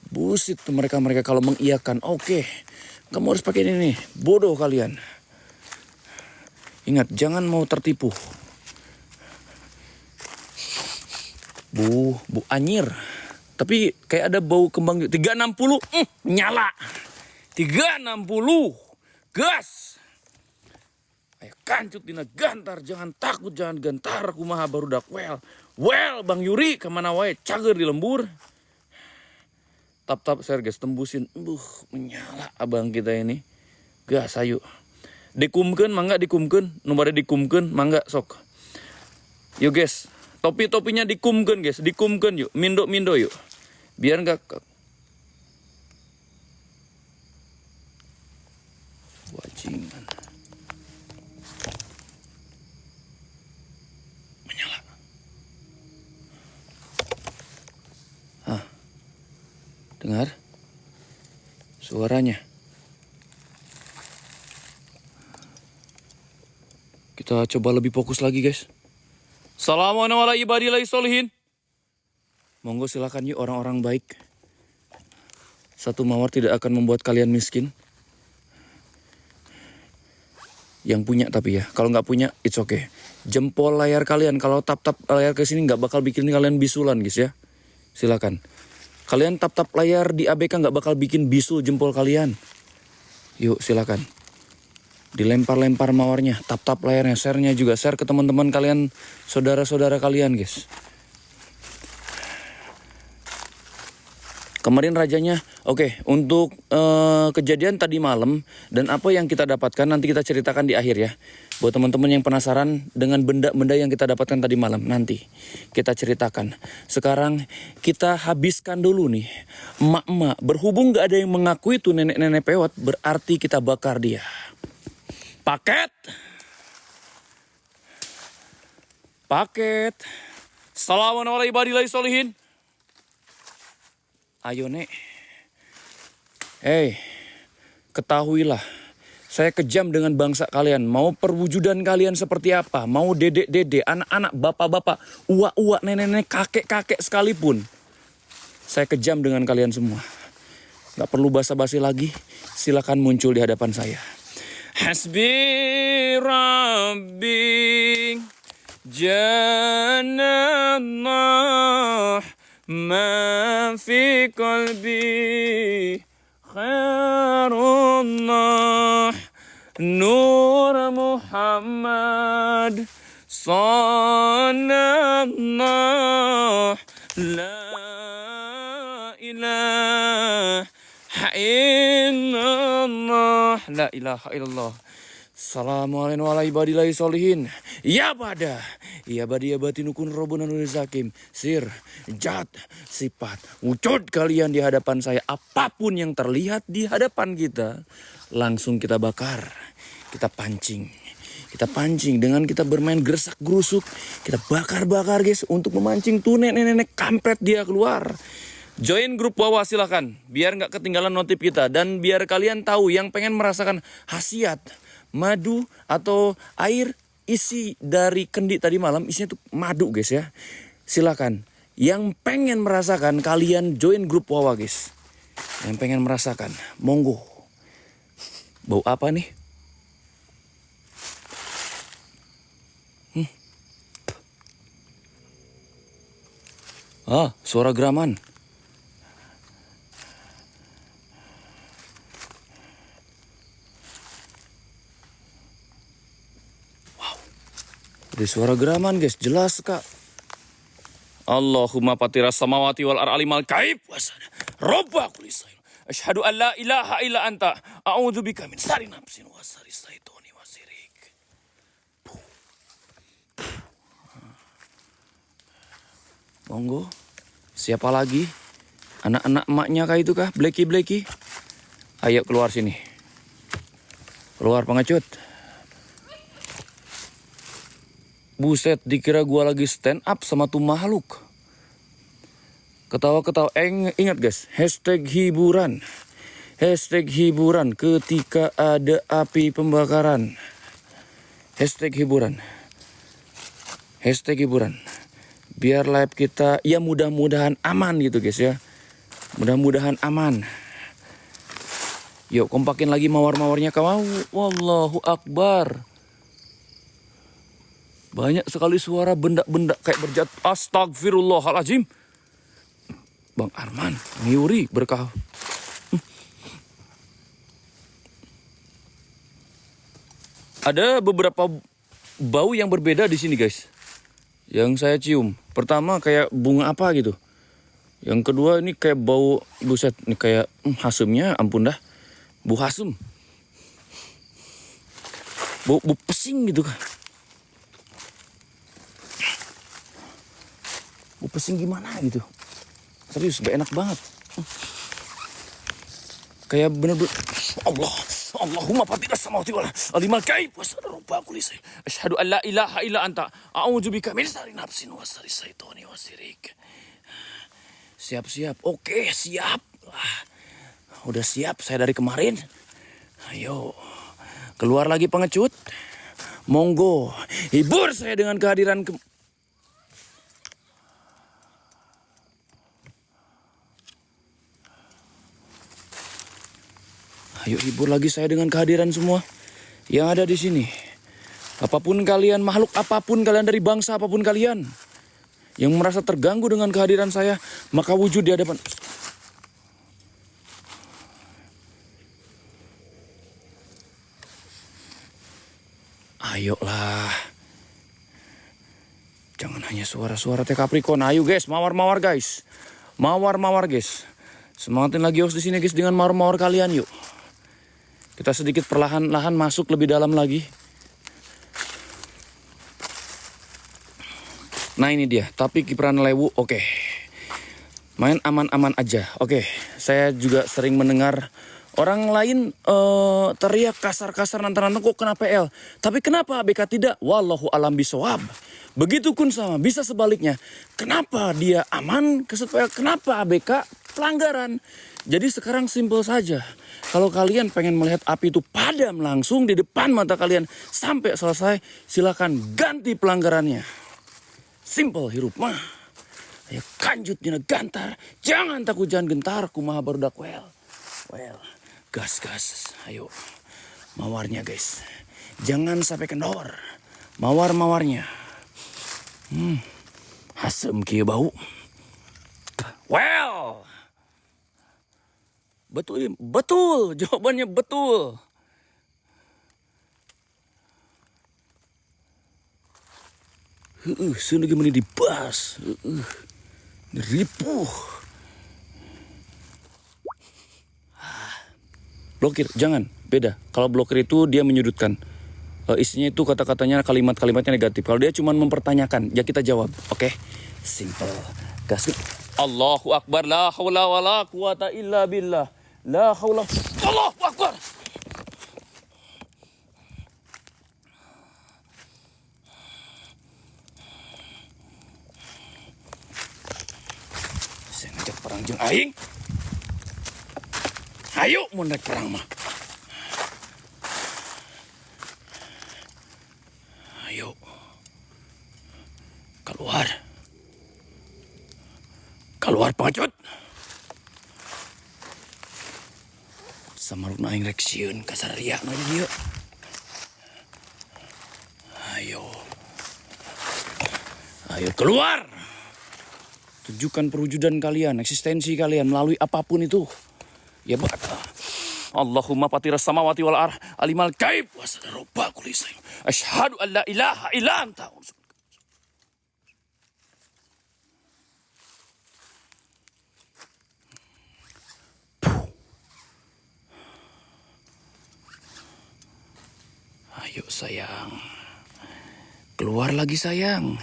Bullshit tuh mereka kalau mengiyakan. Oke, kamu harus pakai ini nih. Bodoh kalian. Ingat, jangan mau tertipu. Bu anyir. Tapi kayak ada bau kembang 360, nyala. 360. Gas. Ayo kancut dina gantar, jangan takut, jangan gentar, kumaha barudak well Bang Yuri kemana wae cager di lembur. Tap share guys, tembusin. Menyala abang kita ini. Gas ayo. Dikumkeun mangga dikumkeun, nu bade dikumkeun mangga sok. Yuk guys, topi-topinya dikumkeun guys, dikumkeun yuk, mindo yuk. Biar enggak wajingan. Menyala. Dengar suaranya. Kita coba lebih fokus lagi guys. Assalamualaikum warahmatullahi wabarakatuh. Monggo silakan yuk orang-orang baik. Satu mawar tidak akan membuat kalian miskin. Yang punya tapi ya. Kalau nggak punya, it's okay. Jempol layar kalian. Kalau tap layar ke sini nggak bakal bikin kalian bisulan guys ya. Silakan. Kalian tap layar di ABK nggak bakal bikin bisul jempol kalian. Yuk silakan. Dilempar mawarnya, tap layarnya, share-nya juga, share ke teman-teman kalian, saudara-saudara kalian guys. Kemarin rajanya, oke, untuk kejadian tadi malam dan apa yang kita dapatkan nanti kita ceritakan di akhir ya. Buat teman-teman yang penasaran dengan benda-benda yang kita dapatkan tadi malam, nanti kita ceritakan. Sekarang kita habiskan dulu nih, emak-emak. Berhubung gak ada yang mengakui itu nenek-nenek pewat, berarti kita bakar dia. Paket. Assalamualaikum warahmatullahi wabarakatuh. Ayo nek. ketahuilah, saya kejam dengan bangsa kalian. Mau perwujudan kalian seperti apa, mau dedek-dedek, anak-anak, bapak-bapak, uak-uak, nenek-nenek, kakek-kakek sekalipun, saya kejam dengan kalian semua. Gak perlu basa-basi lagi, silakan muncul di hadapan saya. Hasbi Rabbi Jannallah ma fi qalbi khairullah Nur Muhammad sallallahu la ilaha illallah la ilaha illallah. Assalamualaikum warahmatullahi wabarakatuh. Ya bada, ya badi ya batinukun robunan zakim, sir, jat, sifat, wujud kalian di hadapan saya. Apapun yang terlihat di hadapan kita, langsung kita bakar, kita pancing. Kita pancing dengan kita bermain gersak gerusuk, kita bakar-bakar guys untuk memancing tuh nenek-nenek kampret dia keluar. Join grup Wawa silahkan, biar nggak ketinggalan notif kita dan biar kalian tahu yang pengen merasakan khasiat madu atau air isi dari kendi tadi malam, isinya tuh madu guys ya. Silakan, yang pengen merasakan kalian join grup Wawa guys. Yang pengen merasakan, monggo. Bau apa nih? Suara geraman. Ada suara geraman guys, jelas kak. Allahumma patiras samawati wal ar'alimal kaib wasana. Robba kulisain. Asyhadu an la ilaha illa anta. A'udzubika min syarri nafsin wa syarri syaitani wa syirik. Monggo. Siapa lagi? Anak-anak emaknya kah itu kah? Bleki. Ayo keluar sini. Keluar pengecut. Buset, dikira gua lagi stand up sama tuh makhluk. Ketawa-ketawa. Ingat guys, hashtag hiburan. Hashtag hiburan ketika ada api pembakaran. Hashtag hiburan. Hashtag hiburan. Biar live kita ya mudah-mudahan aman gitu guys ya. Mudah-mudahan aman. Yuk kompakin lagi mawar-mawarnya kau. Wallahu akbar. Banyak sekali suara benda-benda kayak berjat. Astagfirullahaladzim. Bang Arman, Yuri berkah. Ada beberapa bau yang berbeda di sini guys. Yang saya cium. Pertama kayak bunga apa gitu. Yang kedua ini kayak bau buset. Ini kayak hasemnya ampun dah. Bau hasem. Bau pesing gitu kan. Pesing gimana gitu. Serius gak enak banget. Kayak bener-bener Allahumma patiras samawati wal ardimal kaib wasana robba kulisai. Asyhadu an la ilaha illa anta. A'udzubika min syarri nafsin wa syarri syaitani wa syirik. Siap-siap. Oke, siap. Udah siap saya dari kemarin. Ayo. Keluar lagi pengecut. Monggo. Hibur saya dengan kehadiran Ayo hibur lagi saya dengan kehadiran semua yang ada di sini. Apapun kalian, makhluk apapun kalian, dari bangsa apapun kalian yang merasa terganggu dengan kehadiran saya, maka wujud di hadapan. Ayolah. Jangan hanya suara-suara teh Capricorn. Ayo guys, mawar-mawar guys. Mawar-mawar guys. Semangatin lagi host di sini guys dengan mawar-mawar kalian yuk. Kita sedikit perlahan-lahan masuk lebih dalam lagi. Nah ini dia, tapi kiprah lewu oke. Main aman-aman aja. Oke, saya juga sering mendengar orang lain teriak kasar-kasar nantang-nantang kok kena PL. Tapi kenapa ABK tidak? Wallahu alam bisawab. Begitupun sama, bisa sebaliknya. Kenapa dia aman keset PL? Kenapa ABK pelanggaran. Jadi sekarang simpel saja. Kalau kalian pengen melihat api itu padam langsung di depan mata kalian sampai selesai, silakan ganti pelanggarannya. Simple hirup mah. Ayo kanjut dina gantar. Jangan takut, jangan gentar. Kumaha barudak well. Gas. Ayo. Mawarnya guys. Jangan sampai kendor. Mawarnya. Asem kieu bau. Well. Betul. Jawabannya betul. Sudah gimana dibahas. Ripuh. Blokir, jangan. Beda. Kalau blokir itu dia menyudutkan. Isinya itu kata-katanya, kalimat-kalimatnya negatif. Kalau dia cuma mempertanyakan, ya kita jawab. Oke? Simple. Gas. Allahu Akbar. La haula wa la quwata illa billah. La haula. Allahu Akbar. Saya ngajak perang jeung aing. Ayo mun rek perang mah. Ayo. Keluar pengecut. Samaruna aing rek sieun ka sarariak na dieu. Ayo keluar. Tunjukkan perwujudan kalian, eksistensi kalian melalui apapun itu. Ya bata. Allahumma patiras samawati wal ar alimal gaib wa sadarubba kulli syai. Asyhadu an la ilaha illa anta. Ayo sayang. Keluar lagi sayang.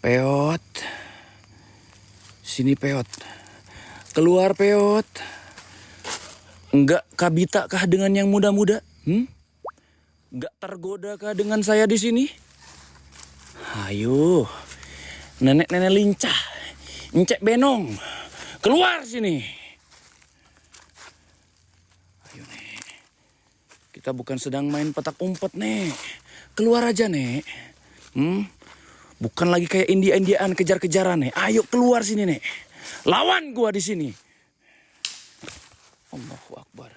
Peot. Sini peot. Keluar peot. Enggak kabita kah dengan yang muda-muda? Enggak tergoda kah dengan saya di sini? Ayo. Nenek-nenek lincah. Encek benong. Keluar sini. Ayo nek. Kita bukan sedang main petak umpet nek. Keluar aja nek. Bukan lagi kayak India-Indiaan kejar-kejaran nek. Ayo keluar sini nek. Lawan gua di sini. Allahu Akbar.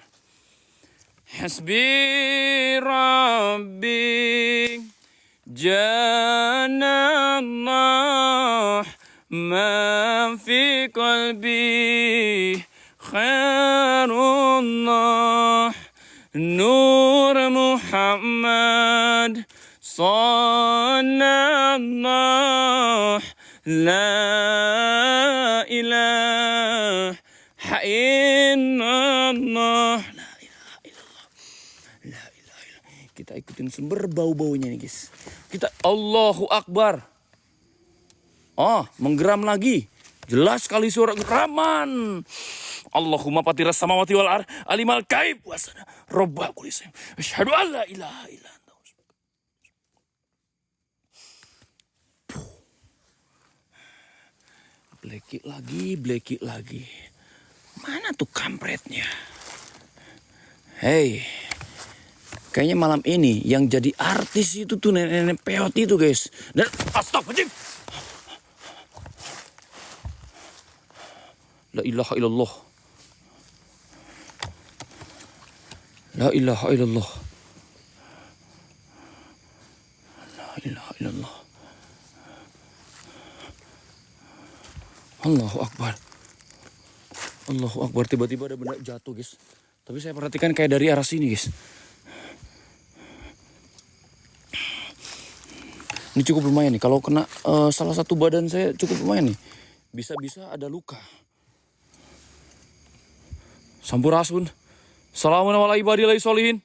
Hasbi Rabbi Janallah ma fi qalbi khairullah Nur Muhammad Sallallahu La ilaha illallah. La ilaha illallah. La ilaha illallah. Kita ikutin sumber bau-baunya nih guys. Kita Allahu Akbar. Menggeram lagi. Jelas sekali suara geraman. Allahumma patiras samawati wal ar alimal gaib wasana robba kulli syai. Asyhadu an la ilaha illa anta. Bleki lagi. Mana tuh kampretnya? Hei, kayaknya malam ini yang jadi artis itu tuh nenek-nenek peot itu guys. Dan astagfirullahaladzim. La ilaha illallah. La ilaha illallah. La ilaha illallah. Allahu Akbar. Allahu Akbar. Tiba-tiba ada benda jatuh guys. Tapi saya perhatikan kayak dari arah sini guys. Ini cukup lumayan nih. Kalau kena salah satu badan saya cukup lumayan nih. Bisa-bisa ada luka. Sampurasun. Assalamualaikum warahmatullahi wabarakatuh.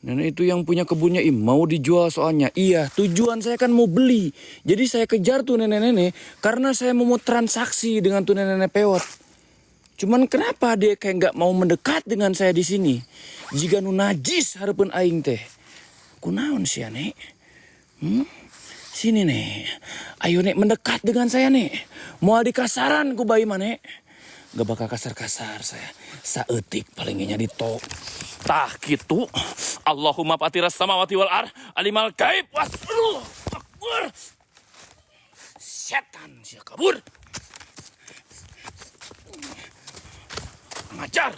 Nenek itu yang punya kebunnya mau dijual soalnya. Iya, tujuan saya kan mau beli. Jadi saya kejar tuh nenek-nenek karena saya mau transaksi dengan tuh nenek-nenek peot. Cuman kenapa dia kayak nggak mau mendekat dengan saya di sini? Jika nu najis harapan aing teh. Kunaon sih nek? Sini nih. Ayo nek mendekat dengan saya nih. Mau di kasaran ku bayi mana? Gak bakal kasar-kasar saya. Saeutik palingnya di tok. Tah gitu. Allahumma patiras samawati wal ar alimal gaib wasrul akbar. Setan sia kabur. Ngajar.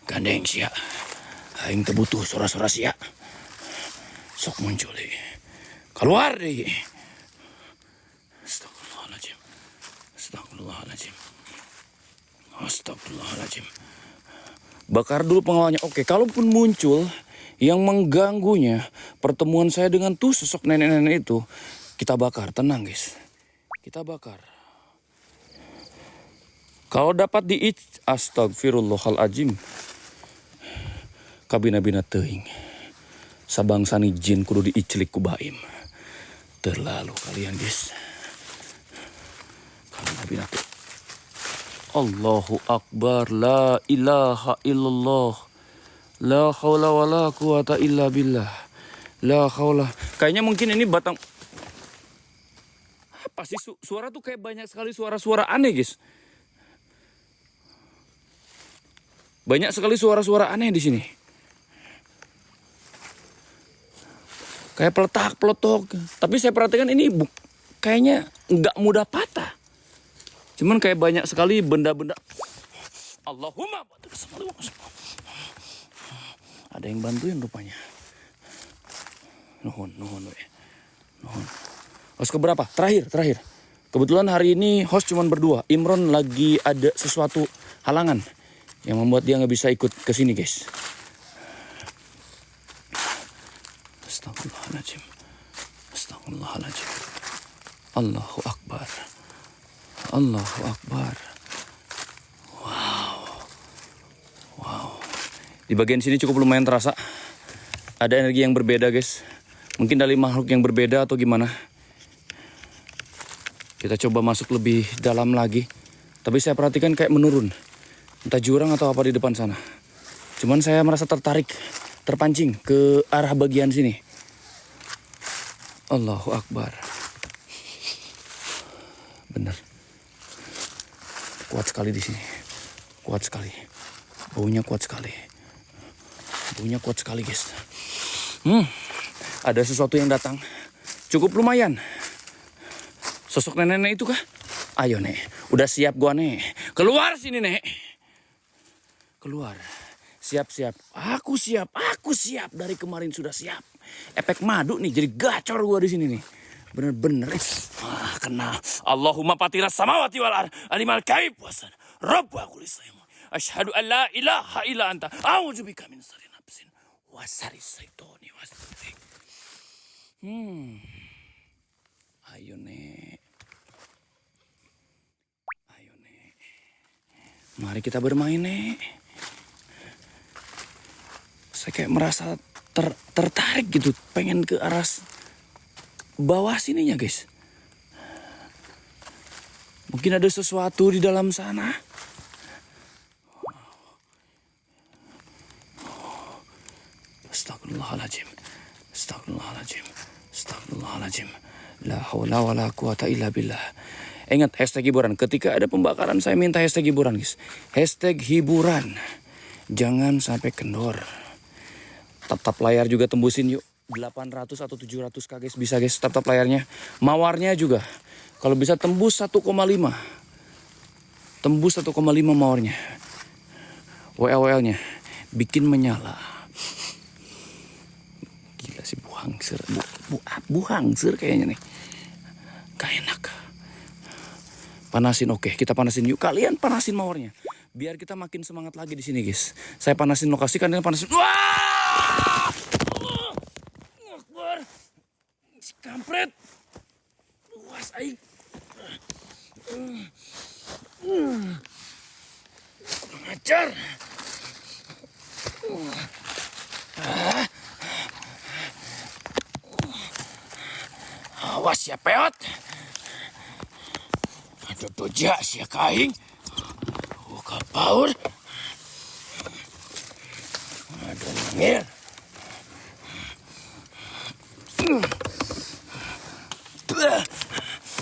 Gandeng sia. Aing teu butuh suara-suara sia. Sok muncul deh. Keluar deh. Astagfirullahaladzim. Astagfirullahaladzim. Astagfirullahaladzim. Bakar dulu pengawalnya. Oke, kalaupun muncul yang mengganggunya pertemuan saya dengan tuh sosok nenek-nenek itu, kita bakar. Tenang guys. Kita bakar. Kalau dapat astagfirullahaladzim. Kabina-bina teuing. Sabangsani jin kudu diiclik ku baim. Terlalu kalian guys. Kabina-bina teuing. Allahu Akbar, la ilaha illallah, la haula wa la quwata illa billah, la haula. Kayaknya mungkin ini batang, apa sih suara tuh kayak banyak sekali suara-suara aneh guys. Banyak sekali suara-suara aneh di sini. Kayak peletak-peletok. Tapi saya perhatikan ini kayaknya nggak mudah patah. Cuman kayak banyak sekali benda-benda. Allahumma. Ada yang bantuin rupanya. Nuhun. Host keberapa? Terakhir. Kebetulan hari ini host cuma berdua. Imron lagi ada sesuatu halangan yang membuat dia nggak bisa ikut ke sini guys. Astagfirullahaladzim. Allahu Akbar. Allahu Akbar. Wow. Di bagian sini cukup lumayan terasa. Ada energi yang berbeda guys. Mungkin dari makhluk yang berbeda atau gimana. Kita coba masuk lebih dalam lagi. Tapi saya perhatikan kayak menurun. Entah jurang atau apa di depan sana. Cuman saya merasa terpancing ke arah bagian sini. Allahu Akbar. Bener. Kuat sekali di sini. Kuat sekali. Baunya kuat sekali. Guys. Ada sesuatu yang datang. Cukup lumayan. Sosok nenek-nenek itu kah? Ayo nek. Udah siap gua nek. Keluar sini nek. Keluar. Siap. Aku siap. Dari kemarin sudah siap. Efek madu nih. Jadi gacor gua di sini nih. Bener-bener. Kena. Allahumma patiras samawati wal ar alimal gaib wasan. Rabba kulli syai'in. Asyhadu an la ilaha illa anta. A'udzubika min syarri nafsin wa syarri syaitani wasrik. Ayo nek. Mari kita bermain nek. Saya kayak merasa tertarik gitu. Pengen ke arah bawah sininya guys. Mungkin ada sesuatu di dalam sana. Astagfirullahaladzim. La haula wa la quwata illa billah. Ingat hashtag hiburan. Ketika ada pembakaran saya minta hashtag hiburan guys. Hashtag hiburan. Jangan sampai kendor. Tap layar juga tembusin yuk. 800 atau 700k guys. Bisa guys tap layarnya. Mawarnya juga. Kalau bisa tembus 1,5. Tembus 1,5 mawarnya. WL-nya. Bikin menyala. Gila sih buhangser kayaknya nih. Gak enak. Panasin oke. Kita panasin yuk. Kalian panasin mawarnya. Biar kita makin semangat lagi di sini guys. Saya panasin lokasi kalian panasin. Wah! Akbar. Si kampret. Luas aing. Ngajar. Awas ya peot. Aduh dojak si kaing. Buka paur. Aduh nangir.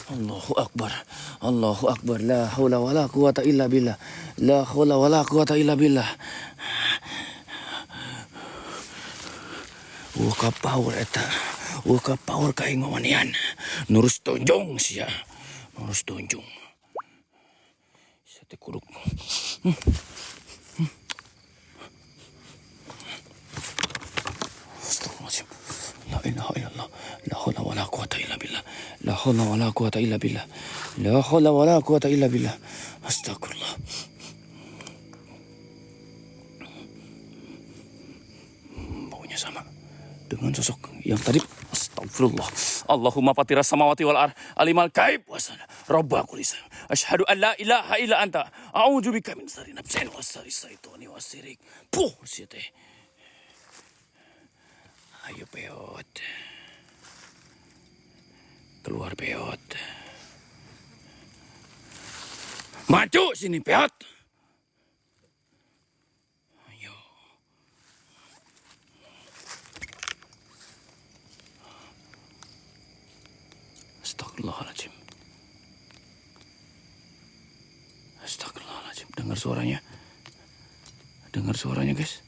Allahu Akbar. Allahu Akbar. La haula wala quwata illa billah. La haula wala quwata illa billah. Uka power eta. Uka power kaingomanian. Nurus tonjong sia. Nurus tonjong. Sate kuruk. Astagfirullahaladzim. La ilaha illallah. La haula wala quwata illa billah. La haula wala quwata illa billah. La haula wala quwata illa billah. Astagfirullah. Baunya sama dengan sosok yang tadi. Astagfirullah. Allahumma fatiras samawati wal ar alimal gaib wasana rabbal kulis. Asyhadu an la ilaha illa anta a'udzubika min syarri nafsi wa syarri syaitani wasirik. Puh, siete. Ayo peot. Keluar peot. Maju sini peot. Ayo. Astagfirullahaladzim. Astagfirullahaladzim. Dengar suaranya. Dengar suaranya, guys.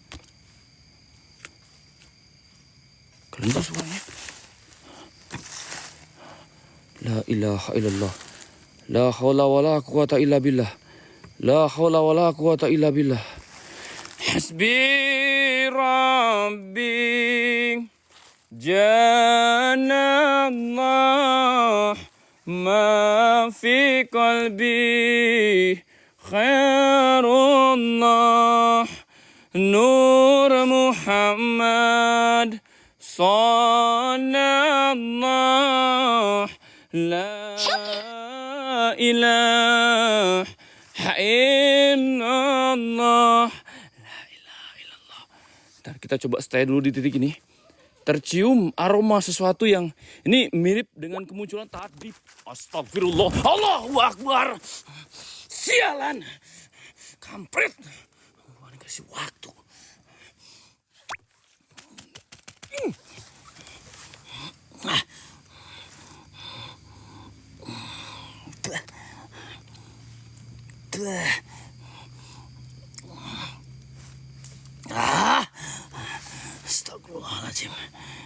Kelentur suaranya. La ilaha illallah. La haula wala quwata illa billah. La haula wala quwata illa billah. Hasbi Rabbi. Janallah. Ma fi qalbi. Khairullah. Nur Muhammad. Sallallahu la ilaha illallah. La ilaha illallah. Ntar kita coba stay dulu di titik ini. Tercium aroma sesuatu yang ini mirip dengan kemunculan tadi. Astagfirullah. Allahu Akbar. Sialan. Kampret. Gua dikasih waktu. Astagfirullahaladzim.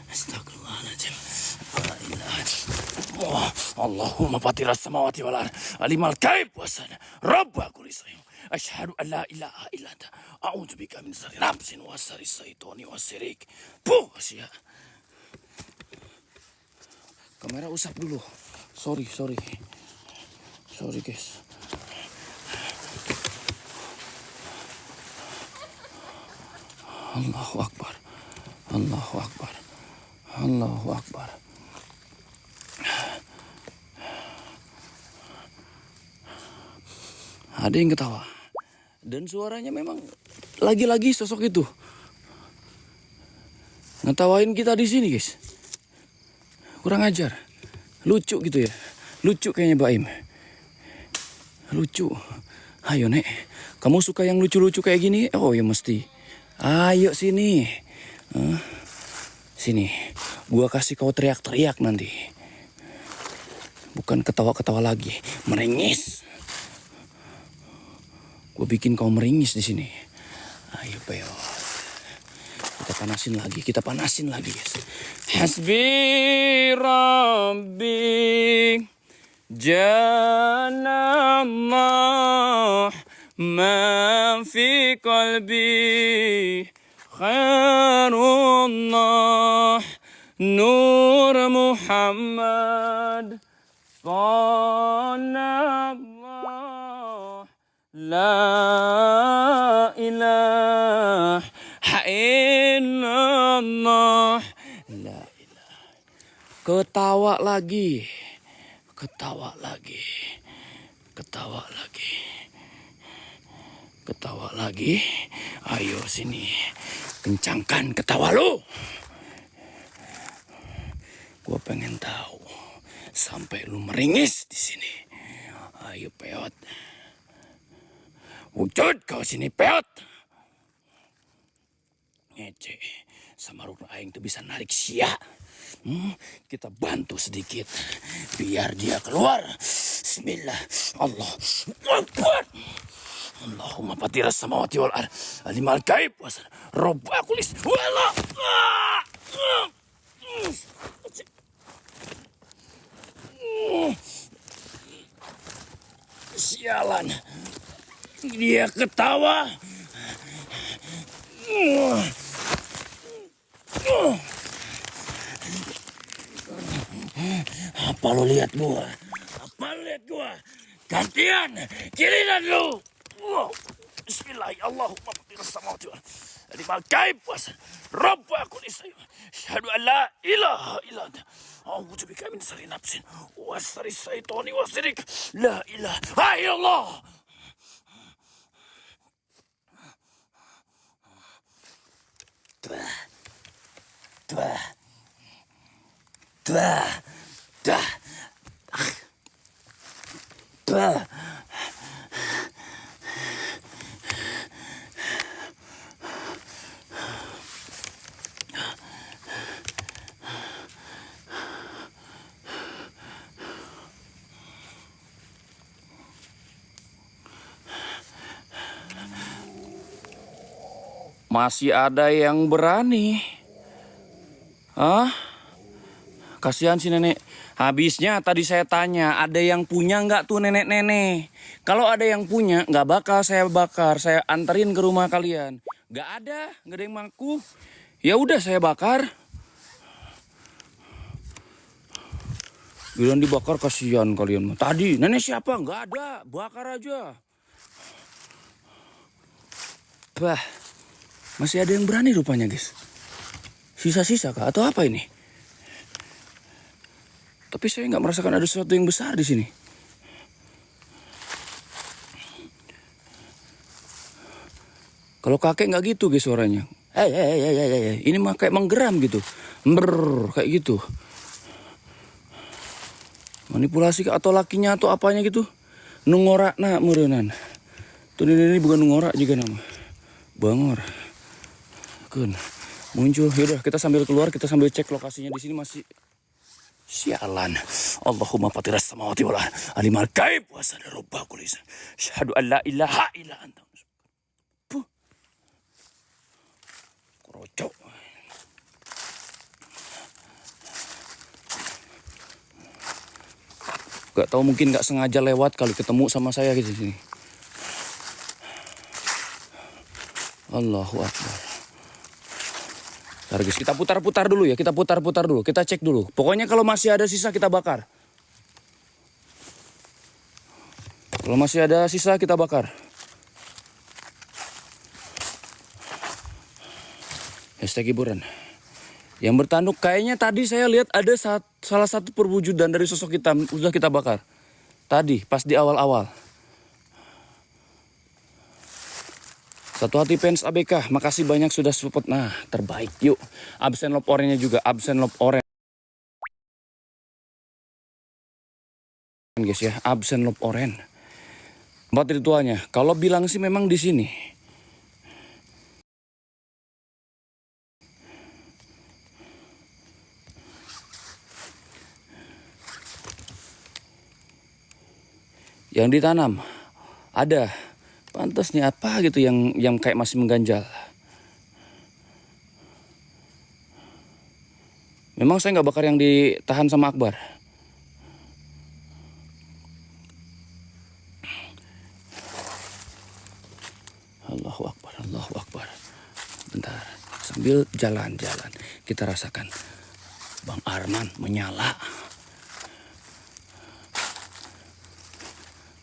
Astagfirullahaladzim. Allahumma fatiras samawati wal ar alimal gaib wasana rabbal kulli syai. Asyhadu an la ilaha illa anta a'udzubika min syarri nafsin wa syarri syaitani wasirik. Puh, sia. Kamera usap dulu. Sorry guys. Allahu Akbar. Allahu Akbar. Allahu Akbar. Ada yang ketawa. Dan suaranya memang lagi-lagi sosok itu. Ngetawain kita di sini, guys. Kurang ajar. Lucu gitu ya. Lucu kayaknya Baim. Lucu. Ayo, Nek. Kamu suka yang lucu-lucu kayak gini? Oh, ya mesti. Ayo sini. Sini. Gua kasih kau teriak-teriak nanti. Bukan ketawa-ketawa lagi. Meringis. Gua bikin kau meringis di sini. Ayo, Peo. Kita panasin lagi, guys. Hasbi Rabbi Janallah ma fi qalbi khairullah Nur Muhammad Sallallahu la ilaha illallah. La ilaha. Ketawa lagi. Ketawa lagi. Ketawa lagi. Ketawa lagi. Ayo sini. Kencangkan ketawa lu. Gua pengen tahu sampai lu meringis di sini. Ayo Peot. Wujud kau sini Peot. Ngece. Sama Rukna aing tuh bisa narik sia. Kita bantu sedikit biar dia keluar. Bismillah. Allah Akbar. Allahumma fatiras samawati wal ard alimal gaib wasal rabbul kulis wala. Sialan. Dia ketawa. Apa lo lihat gua? Apa lo lihat gua? Gantian, giliran lu. Bismillahirrahmanirrahim. Allahumma samawati wal ardi mal gaib wasal rabbul kulis. Syahadu an la ilaha illa anta. A'udzu bika min syarri nafsin wa syarri syaitani wa syirik. La ilaha illallah. Dah. Masih ada yang berani. Hah? Kasihan si nenek. Habisnya tadi saya tanya, ada yang punya nggak tuh nenek-nenek? Kalau ada yang punya, nggak bakal saya bakar. Saya anterin ke rumah kalian. Nggak ada yang ngaku. Ya udah saya bakar. Bilang dibakar, kasihan kalian. Tadi nenek siapa? Nggak ada, bakar aja. Bah, masih ada yang berani rupanya guys. Sisa-sisa kah atau apa ini? Tapi saya nggak merasakan ada sesuatu yang besar di sini. Kalau kakek nggak gitu guys suaranya. Ini mah kayak menggeram gitu. Kayak gitu. Manipulasi atau lakinya atau apanya gitu. Nungorak nak merenan. Tuh ini bukan nungorak juga nama. Bangor. Kun. Muncul. Yaudah kita sambil keluar, kita sambil cek lokasinya di sini masih. Sialan. Allahumma fatiras samawati wal ard alimal gaib wasal rabbul kulis. Syahadu an la ilaha illa anta. Puh. Krocok. Gak tahu mungkin gak sengaja lewat kali ketemu sama saya di sini. Allahu Akbar. Bentar guys, kita putar-putar dulu ya, kita putar-putar dulu, kita cek dulu. Pokoknya kalau masih ada sisa kita bakar. Kalau masih ada sisa kita bakar. Hashtag hiburan. Yang bertanduk kayaknya tadi saya lihat ada salah satu perwujudan dari sosok kita sudah kita bakar. Tadi pas di awal-awal. Satu hati fans ABK, makasih banyak sudah support. Nah, terbaik. Yuk, absen love orange-nya juga, absen love orange. Guys ya, absen love orange. 4 ritualnya. Kalau bilang sih memang di sini. Yang ditanam ada. Pantas nih apa gitu yang kayak masih mengganjal. Memang saya nggak bakar yang ditahan sama Akbar. Allahu Akbar, Allahu Akbar. Bentar, sambil jalan-jalan kita rasakan Bang Arman menyala.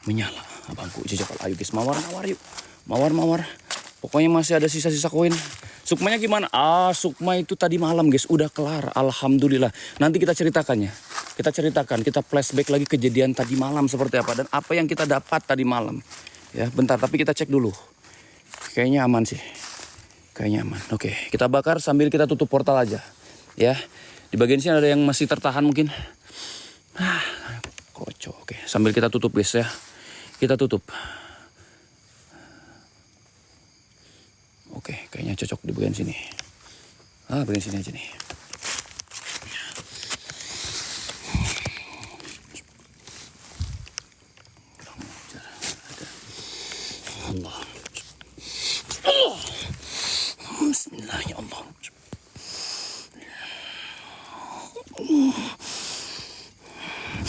Menyala. Abangku jejak ayo guys, mawar yuk. Mawar. Pokoknya masih ada sisa-sisa koin. Sukmanya gimana? Sukma itu tadi malam guys, udah kelar. Alhamdulillah. Nanti kita ceritakannya. Kita flashback lagi kejadian tadi malam seperti apa dan apa yang kita dapat tadi malam. Ya, bentar tapi kita cek dulu. Kayaknya aman sih. Kayaknya aman. Oke, kita bakar sambil kita tutup portal aja. Ya. Di bagian sini ada yang masih tertahan mungkin. Kocok. Oke, sambil kita tutup guys ya. Kita tutup. Oke, kayaknya cocok di bagian sini. Bagian sini aja nih.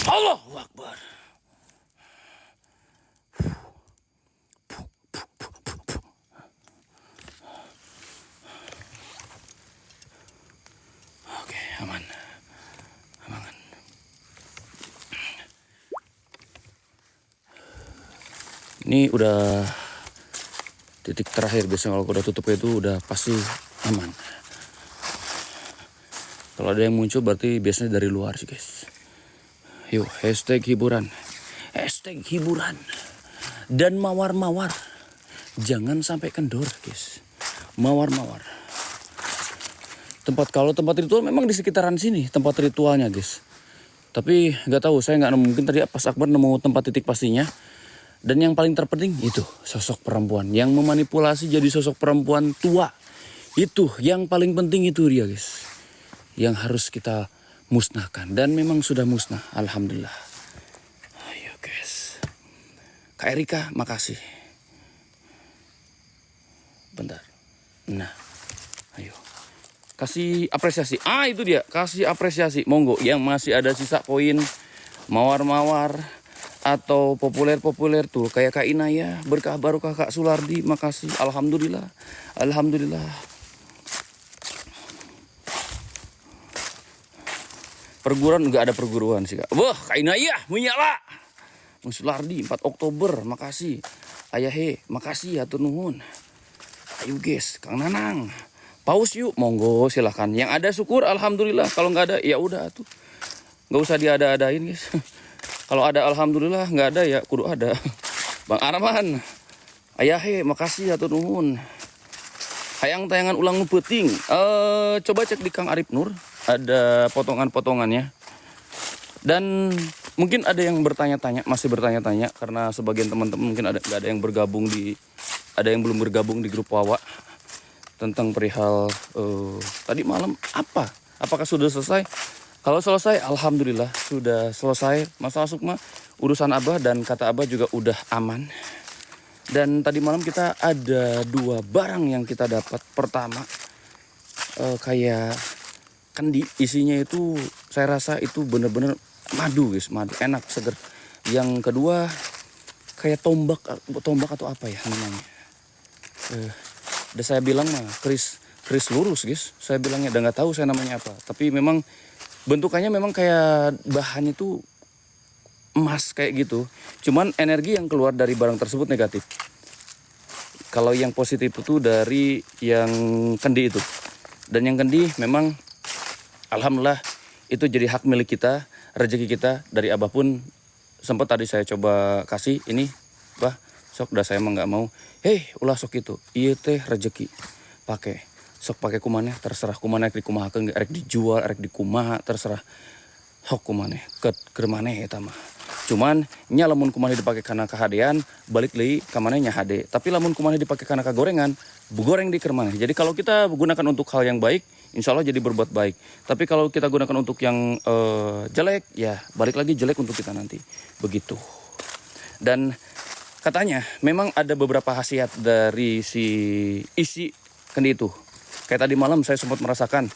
Allahu Akbar. Oke, aman. Aman. Ini udah titik terakhir. Biasanya kalau udah tutup itu udah pasti aman. Kalau ada yang muncul berarti biasanya dari luar sih guys. Yuk, hashtag hiburan. Hashtag hiburan. Dan mawar-mawar. Jangan sampai kendor guys. Mawar-mawar. Kalau tempat ritual memang di sekitaran sini tempat ritualnya guys. Tapi nggak tahu, saya nggak nemu. Mungkin tadi pas Akbar nemu tempat titik pastinya. Dan yang paling terpenting itu sosok perempuan yang memanipulasi jadi sosok perempuan tua. Itu yang paling penting itu dia guys. Yang harus kita musnahkan. Dan memang sudah musnah. Alhamdulillah. Ayo guys. Kak Erika makasih. Bentar. Nah. Ayo. Kasih apresiasi. Itu dia. Kasih apresiasi. Monggo. Yang masih ada sisa koin. Mawar-mawar. Atau populer-populer tuh. Kayak Kak Inaya. Berkah barokah Kak Sulardi. Makasih. Alhamdulillah. Alhamdulillah. Perguruan nggak ada perguruan sih Kak. Wah, Kak Inaya menyala. Mang Sulardi 4 Oktober, makasih. Ayahe, makasih atur nuhun. Ayo guys, Kang Nanang. Paus yuk, monggo silahkan. Yang ada syukur alhamdulillah. Kalau nggak ada ya udah tuh. Nggak usah diada-adain guys. Kalau ada alhamdulillah, nggak ada ya kudu ada. Bang Arman. Ayahe, makasih atur nuhun. Hayang tayangan ulang ngepeting. Coba cek di Kang Arif Nur. Ada potongan-potongannya. Dan mungkin ada yang bertanya-tanya, masih bertanya-tanya. Karena sebagian teman-teman mungkin nggak ada yang bergabung ada yang belum bergabung di grup Wawa. Tentang perihal tadi malam apa? Apakah sudah selesai? Kalau selesai, alhamdulillah sudah selesai. Masalah Sukma, urusan Abah dan kata Abah juga udah aman. Dan tadi malam kita ada 2 barang yang kita dapat. Pertama, kayak kendi, isinya itu saya rasa itu bener-bener madu guys, madu enak seger. Yang kedua kayak tombak atau apa ya namanya. Udah saya bilang mah keris lurus guys. Saya bilangnya udah nggak tahu saya namanya apa. Tapi memang bentukannya memang kayak bahannya itu emas kayak gitu. Cuman energi yang keluar dari barang tersebut negatif. Kalau yang positif itu dari yang kendi itu. Dan yang kendi memang alhamdulillah itu jadi hak milik kita, rezeki kita. Dari Abah pun sempat tadi saya coba kasih ini, Bah, sok dah saya emang nggak mau. Hei, ulah sok itu. Iya teh rezeki. Pakai. Sok pakai kumaneh terserah kumaneh di kumahakeun erek dijual, erek dikumaha terserah. Hok kumaneh ke maneh eta mah. Cuman nya lamun kumaneh dipake kana kahadean, balik deui ka maneh nya hade. Tapi lamun kumaneh dipake kana kagorengan, goreng di keur maneh. Jadi kalau kita gunakan untuk hal yang baik, insya Allah jadi berbuat baik. Tapi kalau kita gunakan untuk yang jelek, ya balik lagi jelek untuk kita nanti. Begitu. Dan katanya memang ada beberapa khasiat dari si isi kendi itu. Kayak tadi malam saya sempat merasakan.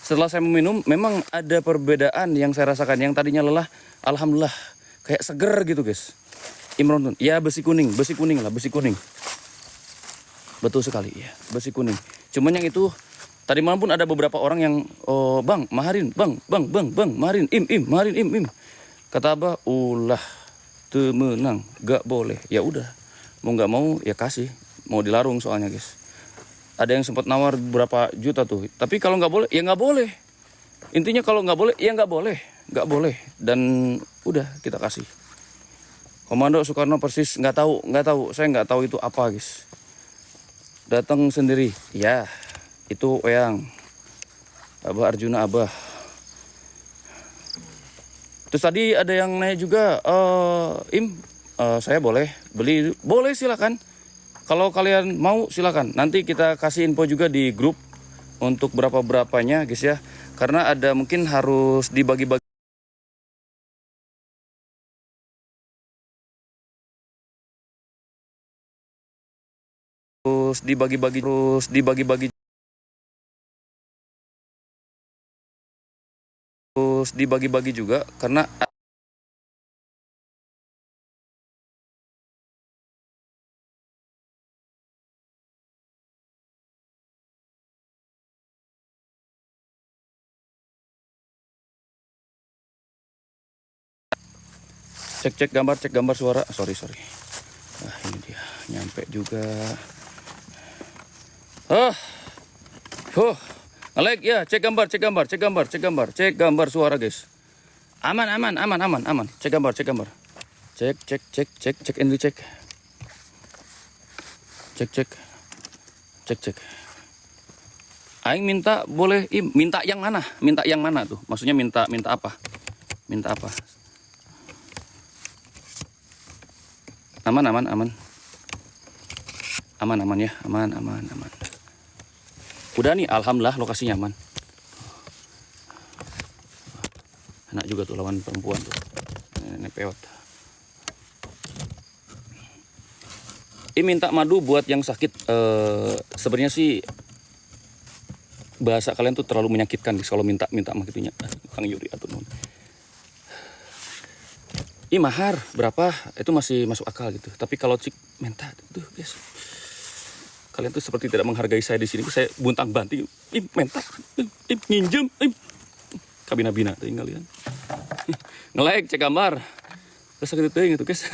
Setelah saya meminum, memang ada perbedaan yang saya rasakan. Yang tadinya lelah, alhamdulillah kayak seger gitu guys. Imron, ya besi kuning lah, besi kuning. Betul sekali ya, besi kuning. Cuman yang itu tadi malam pun ada beberapa orang yang bang, maharin, bang, maharin, maharin, im. Kata Abah, ulah temenang, gak boleh. Ya udah, mau nggak mau ya kasih, mau dilarung soalnya guys. Ada yang sempat nawar berapa juta tuh. Tapi kalau nggak boleh, ya nggak boleh. Intinya kalau nggak boleh, ya nggak boleh. Dan udah kita kasih. Komando Soekarno persis nggak tahu. Saya nggak tahu itu apa guys. Datang sendiri, ya itu Eyang. Abah Arjuna Abah. Terus tadi ada yang nanya juga, saya boleh beli? Boleh silakan. Kalau kalian mau silakan. Nanti kita kasih info juga di grup untuk berapa-berapanya guys ya. Karena ada mungkin harus dibagi-bagi. Terus dibagi-bagi harus dibagi-bagi juga karena cek gambar suara. Sorry. Nah, ini dia, nyampe juga. Nge-lag ya, cek gambar suara, guys. Aman. Cek gambar. Cek ini cek. Cek. Aing minta boleh, minta yang mana? Minta yang mana tuh? Maksudnya minta apa? Minta apa? Aman ya, aman. Udah nih, alhamdulillah lokasinya aman. Enak juga tuh lawan perempuan tuh. Ini peot. Ini minta madu buat yang sakit. Sebenarnya sih bahasa kalian tuh terlalu menyakitkan kalau minta mah gitunya. Kang Yuri atau non. Ini mahar berapa itu masih masuk akal gitu. Tapi kalau cik minta tuh guys, kalian tuh seperti tidak menghargai saya di sini. Saya buntang banting, minta, nginjem, kabina tuh kalian. Nge-like cek gambar, terus gitu guys.